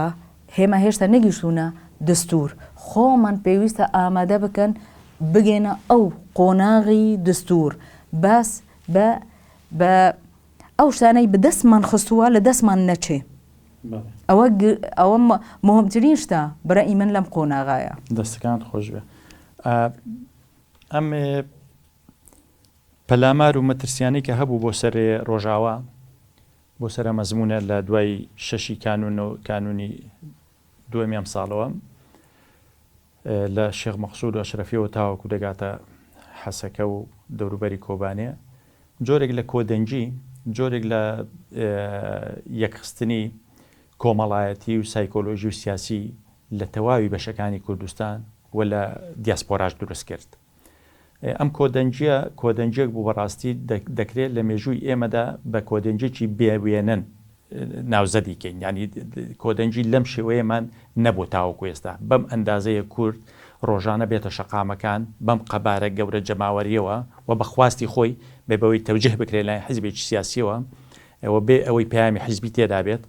هێمە هێشتا نەگەیشتوونە دستور خۆمان پێویستە ئامادە بکەن بگێنە ئەو قۆناغی دستور باس بە ئەو شتانەی بەدەستمان خستووە لە دەستمان نەچێ ئەوە مهمترین شتە بەرەئی من لەم قۆناغایە دەستەکان خۆش بێ ئەم پەلامار و مەترسیانی کە هەبوو بۆ سەرێ ڕۆژاوە بۆ سەرە مەزمونە لە دوای شەشی کانون و کانونی دوێمیان ساڵەوە لە شێخ مەقسوود و ئەشرەفیەوە تاوەکو دەگاتە حەسەکە و دەوروبەری کۆبانێ جۆرێک لە کۆدەنجی جۆرێک لە یەکخستنی کۆمەڵایەتی و سایکۆلۆژی و سیاسی لە تەواوی بەشەکانی کوردستان و لە دیاسپۆراش دروست کرد ئەم کۆدەنجێک بوو بەڕاستی دەکرێت لە مێژووی ئێمەدا بە کۆدەنجێکی بێوێنن ناوزەدیکەین ینی کۆدەنجی لەم شێوەیەمان نەبوو تاوەکو ئێستا بەم ئەندازەیە کورد ڕۆژانە بێتە شەقامەکان بەم قەبارە گەورە جەماوەریەوە و بەخواستی خۆی بەوەی تەوجه بکرێت لای حیزبێکی سیاسیەوە ئەوە بێ ئەوەی پەیامی حیزبی تێدا بێت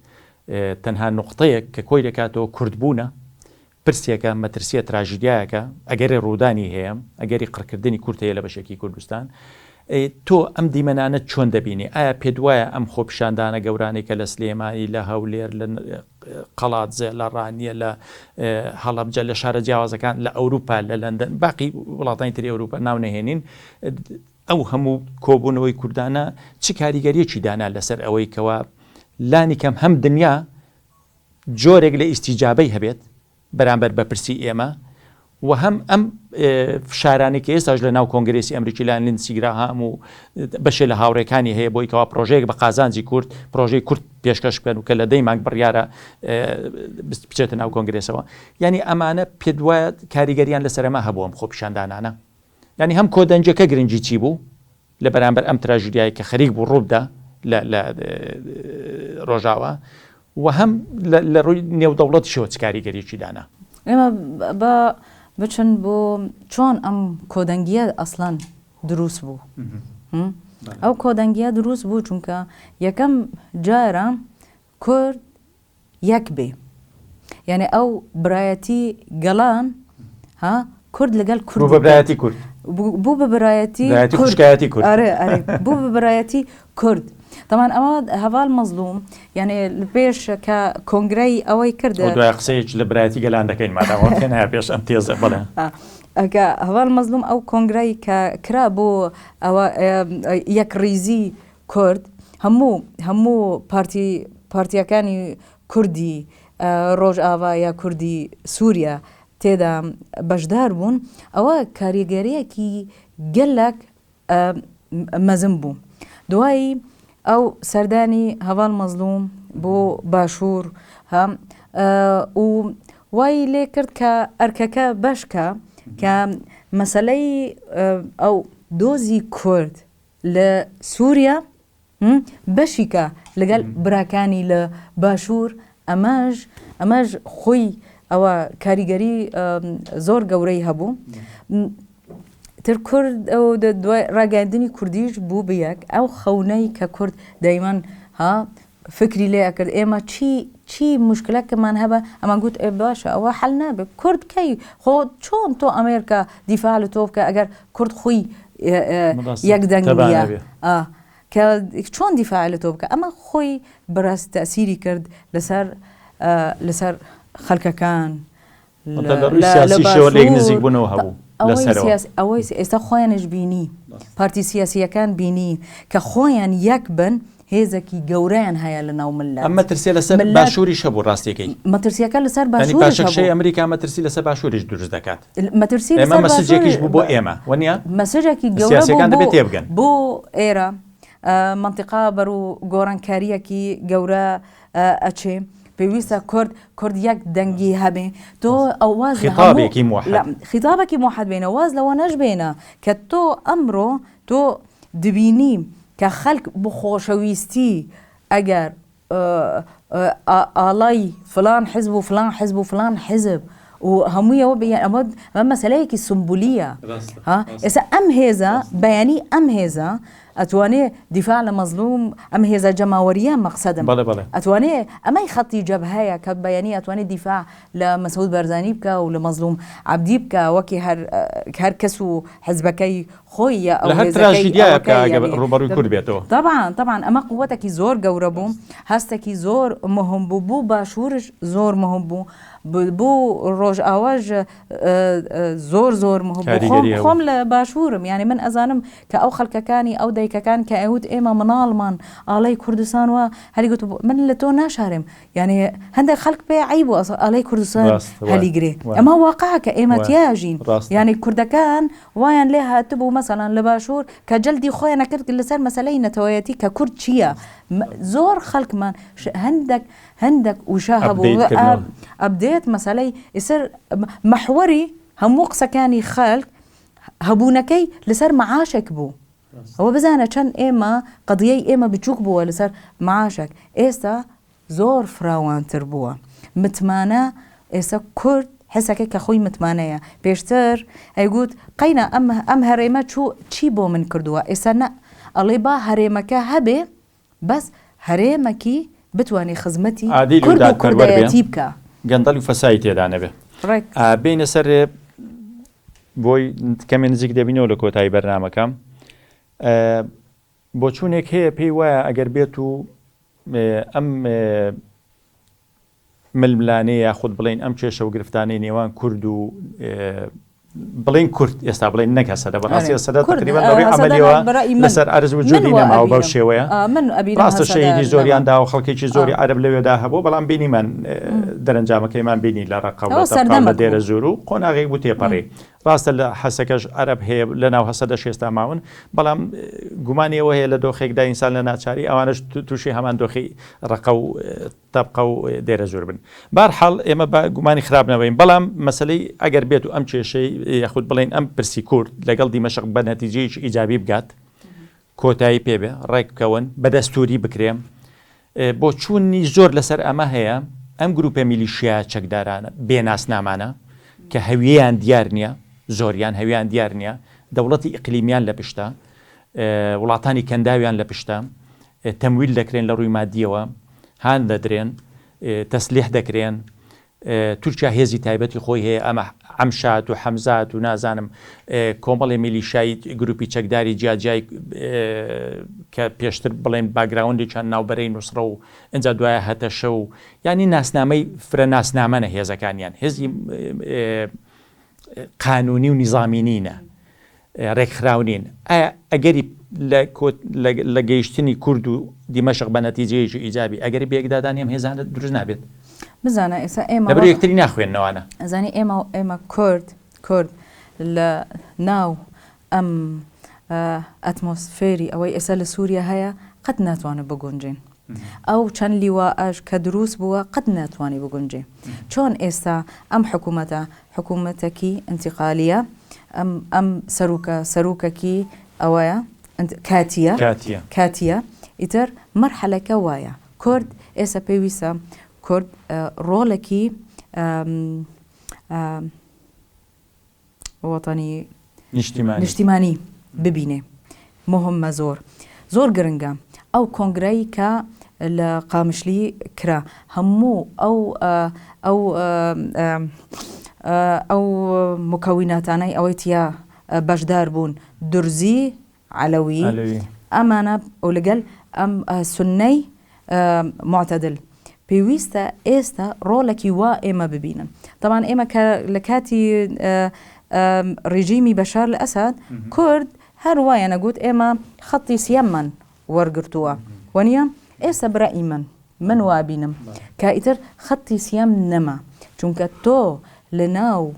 تەنها نقطەیەک کە کۆی دەکاتەوە کوردبوونە پرسێکە مەترسیە تراژیدیایەکە ئەگەری ڕوودانی هەیە ئەگەری قڕکردنی کورد هەیە لە بەشێکی کوردستان تۆ ئەم دیمەنانە چۆن دەبینی ئایا پێت وایە ئەم خۆپیشاندانە گەورانی کە لە سلێمانی لە هەولێر لە قەڵاتزێ لە ڕانیە لە هەڵەبجە لە شارە جیاوازەکان لە ئەوروپا لە لەندەن باقی وڵاتانی تری ئەوروپا ناو نەهێنین ئەو هەموو کۆبوونەوەی کوردانە چ کاریگەریەکی دانا لەسەر ئەوەی کەوە لانی کەم هەم دنیا جۆرێک لە ئیسیجابەی هەبێت بەرامبەر بەپرسی ئێمە و هەم ئەم فشارانی کە ئێستاش لە ناو کۆنگرێسی ئەمریکی لا لینسیگرا هەموو بەشێ لە هاوڕێکانی هەیە بۆی کەوا پرۆژەیەک بە قازانجی کورد پرۆژەی کورد پێشکەش بکەن و کە لە دەی مانگ بڕیارە بچێتە ناو کۆنگرێسەوە ینی ئەمانە پێت وایە کاریگەریان لەسەرما هەبوو ئەم خۆپیشاندانانە ینی هەم کۆدەنجەکە گرنگی چی بوو لە بەرامبەر ئەم تراژیدیایی کە خەریک بوو ڕووبدا لە ڕۆژاوە و هەم لە ڕووی نێودەوڵەتیشەوە چ کاریگەریەکی دانا ئێمە بچن بۆ چۆن ئەم کۆدەنگیە ئەسڵان دروست بوو ئەو کۆدەنگیە دروست بوو چونکە یەکەم جارە کورد یەک بێ یعنی ئەو برایەتی گەڵان کورد لەگەڵ کورد بوو بە برایەتی بوو بە برایەتی کورد طبعا ئەمە هەڤال مەزلوم یعنی پێش کە کۆنگرەی ئەوەی کردە دوای قسەیەک لە برایەتی گەلان دەکەین ماداوەکەنە پێش ئەم تێزە بڵێ ئەگە هەڤال مەزلوم ئەو کۆنگرەی کە کرا بۆ ئەوە یەکڕیزی کورد هەموو پارتیەکانی کوردی ڕۆژئاوا یا کوردی سووریا تێدا بەشدار بوون ئەوە کاریگەریەکی گەلک مەزم بوو دوایی ئەو سەردانی هەڤال مەزلوم بۆ باشوور و وای لێ کرد کە ئەرکەکە بەشکە کە مەسەلەی ئەو دۆزی کورد لە سووریا بەشیکە لەگەڵ براکانی لە باشوور ئەمەش خۆی ئەوە کاریگەری زۆر گەورەی هەبوو تر کورد دوای ڕاگەاندنی کوردیش بوو بەیەک ئەو خەونەی کە کورد دەیمان فکری لێ ئەکرد ئێمە چی مشکلەکەمان هەبە ئەمان گوت باشە ئەوە حەل نابێت کورد کەی خۆ چۆن تۆ ئەمریکا دیفاع لە تۆ بکە ئەگەر کورد خۆی یەک دەنگیە کە چۆن دیفاع لە تۆ بکە ئەمە خۆی بەڕاست تەسیری کرد لەسەر خەڵکەکان نزیک بوونەوە هەبوو ئەوەی ئێستا خۆیانش بینی پارتی سیاسیەکان بینی کە خۆیان یەک بن هێزێکی گەورەیان هەیە لە ناو ملات. ئەمە ترسێ لەسەر باشووری شەبوو ڕاستیەکەی مەترسیەکە لەسەر باشووری پاشەکشەی ئەمریکا مەترسی لەسەر باشووریش دروست دەکات. مەترسی ئێمە مەسەجێکیش بوو بۆ ئێمە وەنیە مەسەجێکی گەورە بۆ ئێرە منطقە بەرو گۆڕانکاریەکی گەورە ئەچێ پێویستە کورد یەک دەنگی هەبێ تۆ ئەوواز خیتابێکی موحد بێنە واز لەوە نەش بێنە کە تۆ ئەمڕۆ تۆ دبینی کە خەڵک بخۆشەویستی ئەگەر ئاڵای فلان حزب و فلان حزب و فلان حزب و هەموویەوە ئەمە مەسەلەیەکی سمبولیە ئێستا ئەم هێزە بەیانی ئەم هێزە ئەتوانێ دیفاع لە مەزلوم ئەم هێزە جەماوەریە مەقسەدم ئەتوانێ ئەمەی خەتی جەبهەیە کە بەیانی ئەتوانێت دیفاع لە مەسعود بەرزانی بکە و لە مەزلوم عەبدی بکە وەکی هەر کەس و حزبەکەی خۆی لە هەر تراژیدیایە ڕوبەڕووی کورد بێتەوە. طبعاً ئەمە قووەتێکی زۆر گەورە بوو هەستێکی زۆر مهم بوو باشوورش زۆر مهم بوو بۆ ڕۆژ ئاواژ زۆر مهم خۆم لە باشوورم یعنی من ئەزانم کە ئەو خەڵکەکانی ئەو دایکەکان کە ئەوت ئێمە مناڵمان ئاڵای کوردستان وە هەلی گوت من لە تۆ ناشارم یعنی هەندێک خەڵک پێ عیب و ئاڵای کوردستان هەلیگرێ ئەمە واقعە کە ئێمە تیاژین یعنی کوردەکان وایان لێ هاتبوو مەسەڵەن لە باشوور کە جەلدی خۆیان نەکرد لەسەر مەسەلەی نەتەوەیەتی کە کورد چییە زۆر خەڵکمان هەندێک وشە هەبوو ئەبدێت مەسەلەی ئیسەر مەحوەری هەموو قسەکانی خەڵک هەبوونەکەی لەسەر مەعاشێک بوو ئەوە بزانە چەند ئێمە قەدیەی ئێمە بچووک بووە لەسەر مەعاشێک ئێستا زۆر فراوانتر بووە متمانە ئێستا کورد حسەکەی کە خۆی متمانەیە پێشتر ئەیگوت قەینە ئەم هەرێمە چی بۆ من کردووە ئێستا نە ئەڵێ با هەرێمەکە هەبێ بەس هەرێمەکی بتوانێ خزمەتی کورد و کوردایەتی بکە گەندەڵ و فەسایی تێدا نەبێ بینە سەر بۆی کەمێ نزیک دەبینەوە لە کۆتایی بەرنامەکەم بۆ چوونێک هەیە پێی وایە ئەگەر بێت و ئەم ململانەیە یاخود بڵین ئەم کێشە و گرفتانەی نێوان کورد و بڵین کورد ئێستا بڵین نەکە سەدە بەڕاستی سەدە تقریبا بەڕێ عەمەلیەوە لەسەر ئەرز وجودی نەماوە بەو شێوەیە ڕاستە شەهیدی زۆریاندا و خەڵکێکی زۆری عەرەب لەوێدا هەبوو بەڵام بینیمان دەرەنجامەکەیمان بینی لە ڕەقە و لە دێرە زۆر و قۆناغی بوو تێپەڕی ڕاستە لە حەسەکەش عەرەب هەیە لە ناو هەسەدە شێستا ماون بەڵام گومانیەوە هەیە لە دۆخێکدا ئینسان لە ناچاری ئەوانش تووشی هەمان دۆخی ڕەقە و تەبقە و دێرە زۆر بن بەرحاڵ ئێمە بە گومانی خراپ نەبین بەڵام مەسەلەی ئەگەر بێت و ئەم کێشەی یاخود بڵین ئەم پرسی کورد لەگەڵ دیمەشق بە نەتیجەیەکی ئیجابی بگات کۆتایی پێبێ ڕێک بکەون بە دەستوری بکرێم بۆ چوونی زۆر لەسەر ئەمە هەیە ئەم گروپە میلیشیا چەکدارانە بێناسنامانە کە هەویەیان دیار نییە زۆریان هەویان دیار نییە دەوڵەتی ئیقلیمیان لە پشتە وڵاتانی کەنداویان لە پشتە تەمویل دەکرێن لە ڕووی مادیەوە هان دەدرێن تەسلیح دەکرێن تورکیا هێزی تایبەتی خۆی هەیە ئەمە ئەمشات و حەمزات و نازانم کۆمەڵی میلیشایی گروپی چەکداری جیاجای کە پێشتر بڵێن باگراوندی چەند ناوبەرەی نووسڕە و ئەنجا دوایە هەتە شە و ینی ناسنامەی فرە ناسنامەنە هێزەکانیان هێزی قانونی و نیزامینینە ڕێکخراونین ئەگەری لە گەیشتنی کورد و دیمەشق بە نەتیجەیەکی ئیجابی ئەگەری بێکدادانیم هێزانە دروست نابێت بزانە ئێستا ئێمە لەبەر یەکتری ناخوێننەوەنە ئەزانی ئێمە کورد لە ناو ئەم ئەتمۆسفێری ئەوەی ئێستا لە سووریا هەیە قەت ناتوانێت بگونجین ئەو چەند لیواش کە دروست بووە قەت ناتوانێت بگونجێ چۆن ئێستا ئەم حکوومەتێکی ئینتیقالیە ئەم سەرۆکەکی ئەوەیە کاتیە ئیتر مەرحەلەکە وایە کورد ئێستا پێویستە کورد ڕۆڵێکی وەتانی نیشتیمانی ببینێ مهمە زۆر گرنگە ئەو کۆنگرەی کە لە قامشلی کرا هەموو ئەو مکەویناتانەی ئەوەی تیا بەشدار بوون دورزی علەوی ئەمانە ئەو لەگەل ئەم سونەی معتەدل پێویستە ئێستا ڕۆڵێکی وا ئێمە ببینن طبعاً ئێمە کە لە کاتی ڕێژیمی بەشار لە ئەساد کورد هەر وایە نەگوت ئێمە خەتی سیەممان وەرگرتووە وانيا إيسا برأي من وابينم كائتر خطي سيام نما چونك تو لناو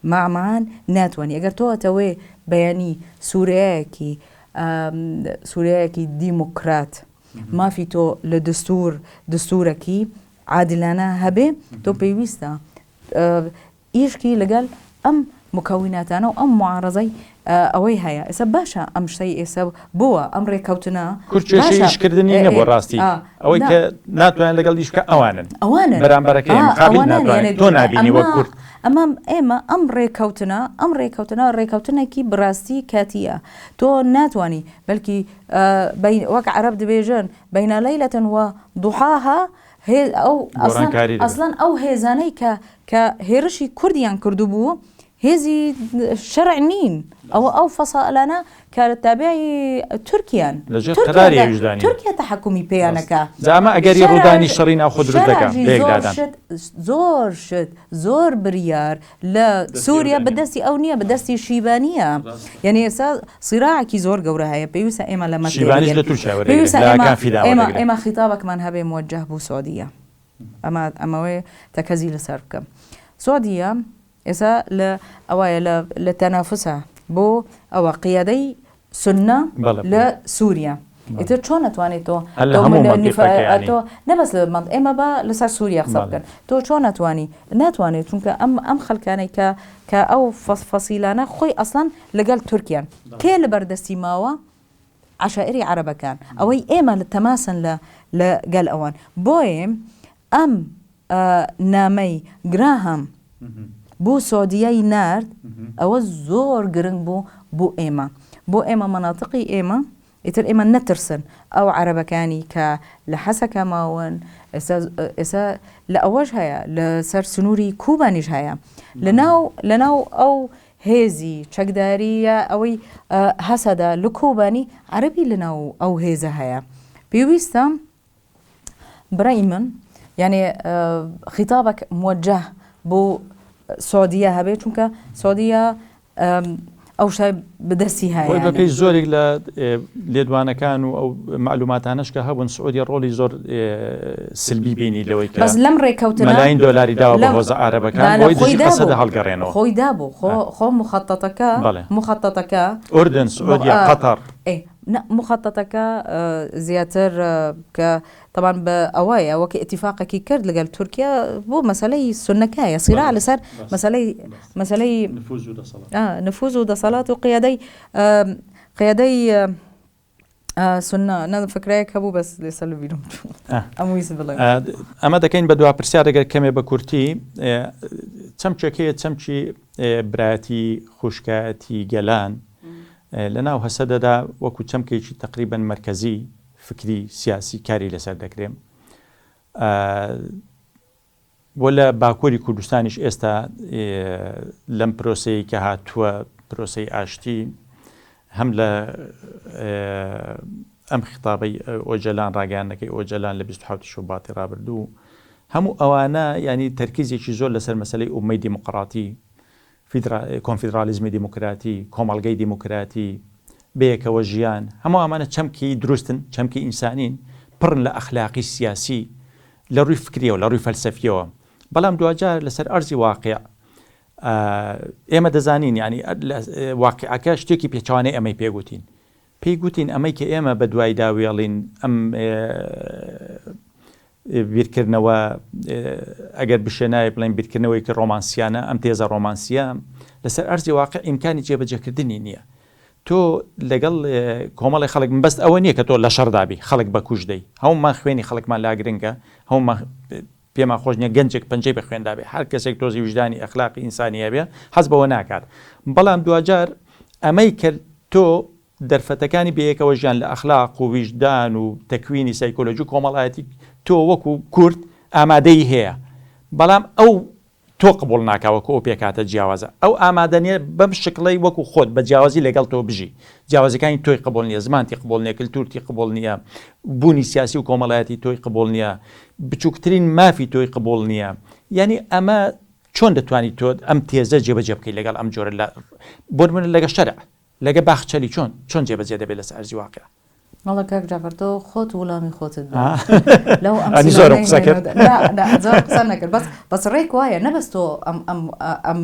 معان ناتواني اگر تو توي بياني سورياكي ديمقراط ما في تو دستوركي عادلانه هبه تو بيويستا إيشكي لقال مكوناتنا وأم معارضي أوي هيا إسا باشا أم شيء إسا بوا أمري كوتنا كل شيء إشكردني نبو راستي أوي كناتوان لقال إيشكا أوانا برامبركي مقابل ناتوان تونابيني وكورت أمام إما أمري كوتنا كي براستي كاتيا تو ناتواني بلكي بين وقع عرب دبيجان بين ليلة وضحاها هي أو أصلا أو هيزاني كهيرشي كرديان كردبو هذي شرع نين أو فصائلنا كانت تابعي تركيا تركيا تحكمي بيانك زعما أجري روداني شرين أو خضر الذكاء زور بريار لا سوريا بدستي أونية بدستي شيبانية يعني صراع كي زور جورها هي بيوسا إما لما شيبانيش لتركيا بيوسا إما خطابك من هبه موجه بو سعودية أما وي تكزي لسركم سعودية إذا لأوايا لتنافسها بو أو قيادي سنة لسوريا إذا شون تواني تو نبس المنطقة إما با لسا سوريا خصبكن تو شون تواني ناتواني چونك أم خلكاني أو فصيلانا خوي أصلا لقال تركيا كي لبردستي ماوا عشائري عربا كان أوي إما للتماسن لقال أوان بويم نامي جراهام بو سعودية نارد أو زور قرنج بو إما مناطقي يتر إما نترسن أو عربكاني لحسك ماون إسا لأوجهها لسر سنوري كوبانيش هيا لناو أو هيزي شكدارية أو هسدا لكوباني عربي لناو أو هيزا هيا بيويستا برايمن يعني خطابك موجه بو سعودية هبه چونك سعودية أو شيء بدسيها يعني. وإذا في زوري لدوانا كانوا أو معلومات عناش كهبون سعودية رولي زور سلبي بيني لوي بس لم ريكوتنا ملايين دولار داوا بهوز عربة كان ويدي قصد هالقرينو خوي دابو خو مخططك أردن سعودية قطر مخططك زياتر طبعا بأوايا وكي اتفاقك كرد لقال تركيا بو مسألة سنكاية صراع لسر مسألة نفوذ ودا صلاة وقيادي سنة أنا فكرك هبو بس لسه بينهم أمويس بالله أما ده كين بدو برسالة كم بكورتي تمشي براتي خشكاتي جلان لنا وهسددا وكو تمكيشي تقريبا مركزي فكري سياسي كاري لسر دكريم ولا باكوري كردستانيش استا لم بروسي كهاتوا بروسي اشتي هم ل ام خطابي اوجلان راجانك اوجلان لبست حوت شوباتي رابردو هم اوانا يعني تركيزي شي زول لسر مساله امي ديمقراطي كونفدراليزم ديمقراطي كومالغي ديمقراطي بيك وجيان هما امانه چمكي دروستن چمكي انسانين برن لاخلاقي سياسي لروي فكريه ولا روي فلسفيه بلام دواجار لسر ارزي واقع اما دزانين يعني واقع كاش تيكي بيچواني امي بيغوتين امي كي اما بدواي داويلين ام بیرکردنەوە ئەگەر بشێنایە بڵێن بیرکردنەوەی ڕۆمانسیانە ئەم تێزە ڕۆمانسیە لەسەر ئەرزی واقع ئیمکانی جێبەجێکردنی نییە تۆ لەگەڵ کۆمەڵی خەڵک بەست ئەوە نییە کە تۆ لە شەردابی خەڵک بە کوژ دەی هەمومان خوێنی خەڵکمان لا گرنگە هەمومان پێمان خۆش نییە گەنجێک پەنجەی بە خوێندابێ هەر کەسێک تۆزی وجدانی ئەخلاقی ئینسانیە بێ حەز بەوە ناکات بەڵام دوجار ئەمەی کرد تۆ دەرفەتەکانی بەیەکەوە ژیان لە ئەخلاق و ویژدان و تەکوینی سایکۆلۆژی کۆمەڵایەتی تۆ وەکو کورد ئامادەی هەیە بەڵام ئەو تۆ قبول ناکاوەکە ئەو پێکاتە جیاوازە ئەو ئامادەنیە بەم شکڵی وەکو خۆت بە جیاوازی لەگەڵ تۆ بژی جیاوازەکانی تۆی قبول نییە زمانتی قبول نییە کلتورتی قبول نییە بوونی سیاسی و کۆمەڵایەتی تۆی قبول نییە بچووکترین مافی تۆی قبول نییە یعنی ئەمە چۆن دەتوانی تۆ ئەم تێزە جێبەجێ بکەی لەگەڵ ئەم جۆرە بۆ من لەگە شەرع لەگە باخچەلی چۆن جێبەجێ دەبێت لەسەر ئەرزی واقع والله كاك جعفر تو خۆت وڵامی خۆتت لەو زۆر قسە کرد زۆر قسە نەکرد بەس ڕێک وایە نەبەست تۆ ئەم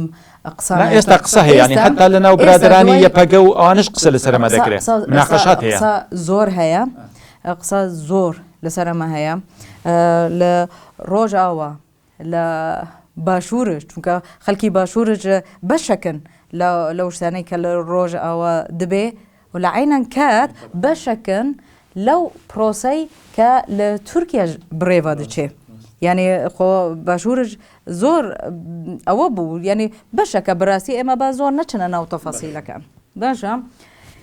قسە ئێستا قسە هەیە ینی حتا لەناو برادرانی یەپەگە و ئەوانش قسە لەسەرمە دەکرێت مناقەشات هەیە زۆر هەیە قسە زۆر لەسەرمە هەیە لە ڕۆژاوە لە باشوورش چونکە خەڵکی باشوورش بەشەکن لەو شتانەی کە لە ڕۆژ ئەوە دەبێ و لە عینەن کات بەشەکن لەو پرۆسەی کە لە تورکیا بڕێوە دەچێ یعنی خۆ باشوورش زۆر ئەوە بوو یعنی بەشەکە بەڕاستی ئێمە با زۆر نەچنە ناو تەفەسیلەکان باشە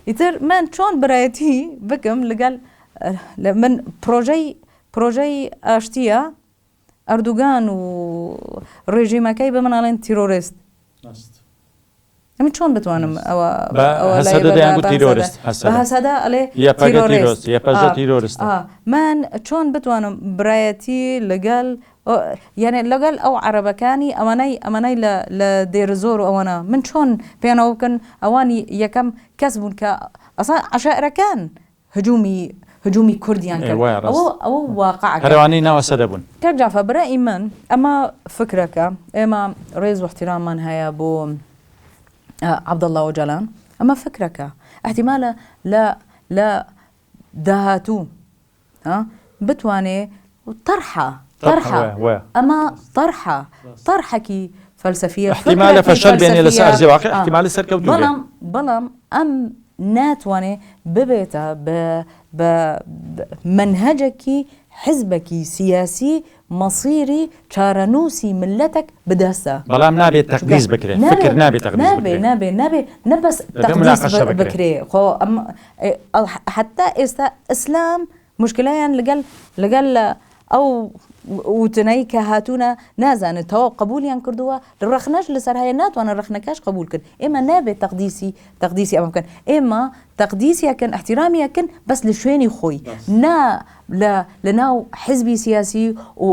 ئیتر من چۆن برایەتی بکەم لەگەڵ من پرۆژەی ئاشتیە ئەردوگان و ڕێژیمەکەی بە مناڵێن تیرۆریست من چۆن بتوانم هەسەدا ئەڵێ من چۆن بتوانم برایەتی لەگەڵ یعنی لەگەڵ ئەو عەرەبەکانی ئەمانەی لە دێرە زۆر و ئەوانە من چۆن پێیانەوە بکەن ئەوانی یەکەم کەس بوون کە ئەسا عەشائیرەکان هجومی کوردیان کرد ئەوە واقع هەروانی ناوە سەدە بوون کاک جعفەر برای من ئەمە فکرەکە ئێمە ڕێز و احتیراممان هەیە بۆ عەبدەڵڵا ئۆجەلان ئەمە فکرەکە احتیمالە لە داهاتوو بتوانێ طرحە ئەمە طرحێکی فەلسەفیە احتیمالە فەشەل بێنێ لەسەر ئەرزی واقع احتیمالی سەرکەوتوو بەڵام ئەم ناتوانێ ببێتە بە منهەجێکی حزبێکی سیاسی مەسیری چارەنووسی ملەتێک بدەستە بەڵام نابێت تەقدیس بکرێت فکر نابێت نابێ نەبەس تەقدیس بکرێ خۆ حتا ئێستا ئیسلام مشکلەیان لەگەڵ ئەو وتنەی کە هاتوونە نازانێتەوە قبولیان کردووە ڕخنەش لەسەر هەیە ناتوانە ڕخنەکەش قبول کرد ئێمە نابێت تەقدیسی ئەمە بکەن ئێمە تەقدیسیەکەن احتیرامیەکەن بەس لە شوێنی خۆی لە ناو حزبی سیاسی و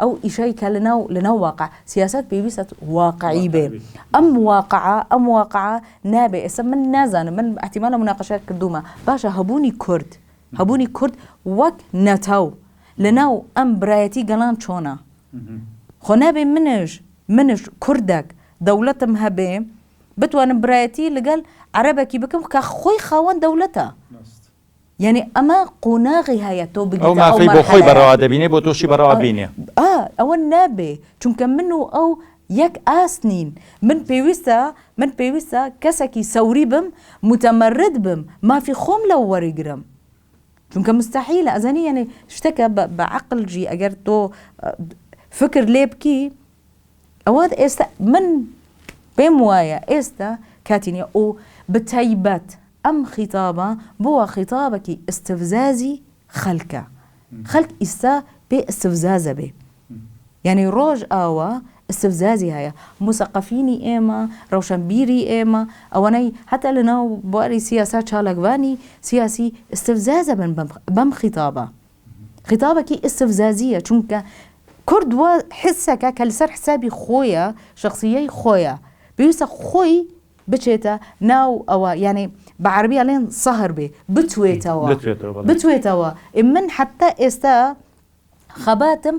ئەو ئیشەی کە لە ناو واقع سیاست پێویستە واقعی بێ ئەم واقعە نابێ ئێستا من نازانم من احتیمالە مناقەشات کردومە باشە هەبوونی کورد وەک نەتاو لەناو ئەم برایەتی گەڵان چۆنە خۆ نابێ منش کوردێک دەوڵەتم هەبێ بتوانم برایەتی لەگەڵ عەرەبێکی بکەم کە خۆی خاوەن دەوڵەتە یعنی ئەمە قۆناغی هەیە تۆ بگیتە ئەو مافەی بۆ خۆی بەڕەوا دەبینێ بۆ تۆشی بەڕەوا بینێ ئەوە نابێ چونکە من و ئەو یەک ئاست نین من پێویستە کەسێکی سەوری بم متەمەرد بم مافی خۆم لەو وەرەگرم چونکە مستحیلە ئەزانی یعنی شتەکە بە عەقڵجی ئەگەر تۆ فکر لێ بکی ئەوە ئێستا من پێم وایە ئێستا کاتینە و بتایبەت ئەم خیتابە بۆە خیتابێکی ئستفزازی خەڵکە خەڵک ئیستا پێ ئستفزازە بێ یعنی ڕۆژ ئاوە استفزازی هەیە موسەقەفینی ئێمە ڕەوشەنبیری ئێمە ئەوەنەی هەتا لەناو بواری سیاسا چالاکبانی سیاسی استفزازە بن بەم خیتابێکی استفزازیە چونکە کورد وە حسەکە کە لەسەر حسابی خۆیە شخصیەی خۆیە پێویستە خۆی بچێتە ناو ئەوە یعنی بە عەرەبی ئەڵێن سەهر بێ بتوێتەوە من حتا ئێستا خەباتم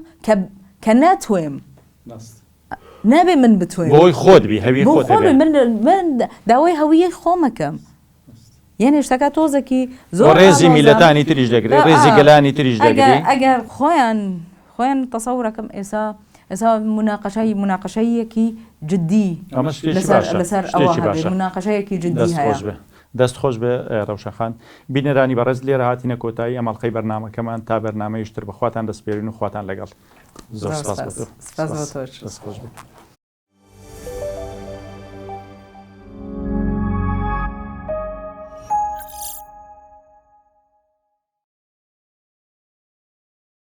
کە ناتوێم نابێ من بتوێن بۆی خۆت بی هەوی خۆت من داوای هەویەی خۆمەکەم یعنی شتەکە تۆزێکی زۆر ڕێزی میلەتانی تریش دەگرێت ڕێزی گەلانی تریش دەگرێت ئەگەر خۆیان تەسەورەکەم ئێستا مناقەشەیەکی جدی لەسەر مناقەشەیەکی جدی هەیە دەست خۆش بێ ڕەوشەخان بینەرانی بەڕێز لێرە هاتینە کۆتایی ئەمەڵقەی بەرنامەکەمان تا بەرنامەیشتر بەخواتان دەستپێرین و خواتان لەگەڵ زۆر سپاس بۆ تۆ. سپاس بۆ تۆش. دەست خۆش بێ.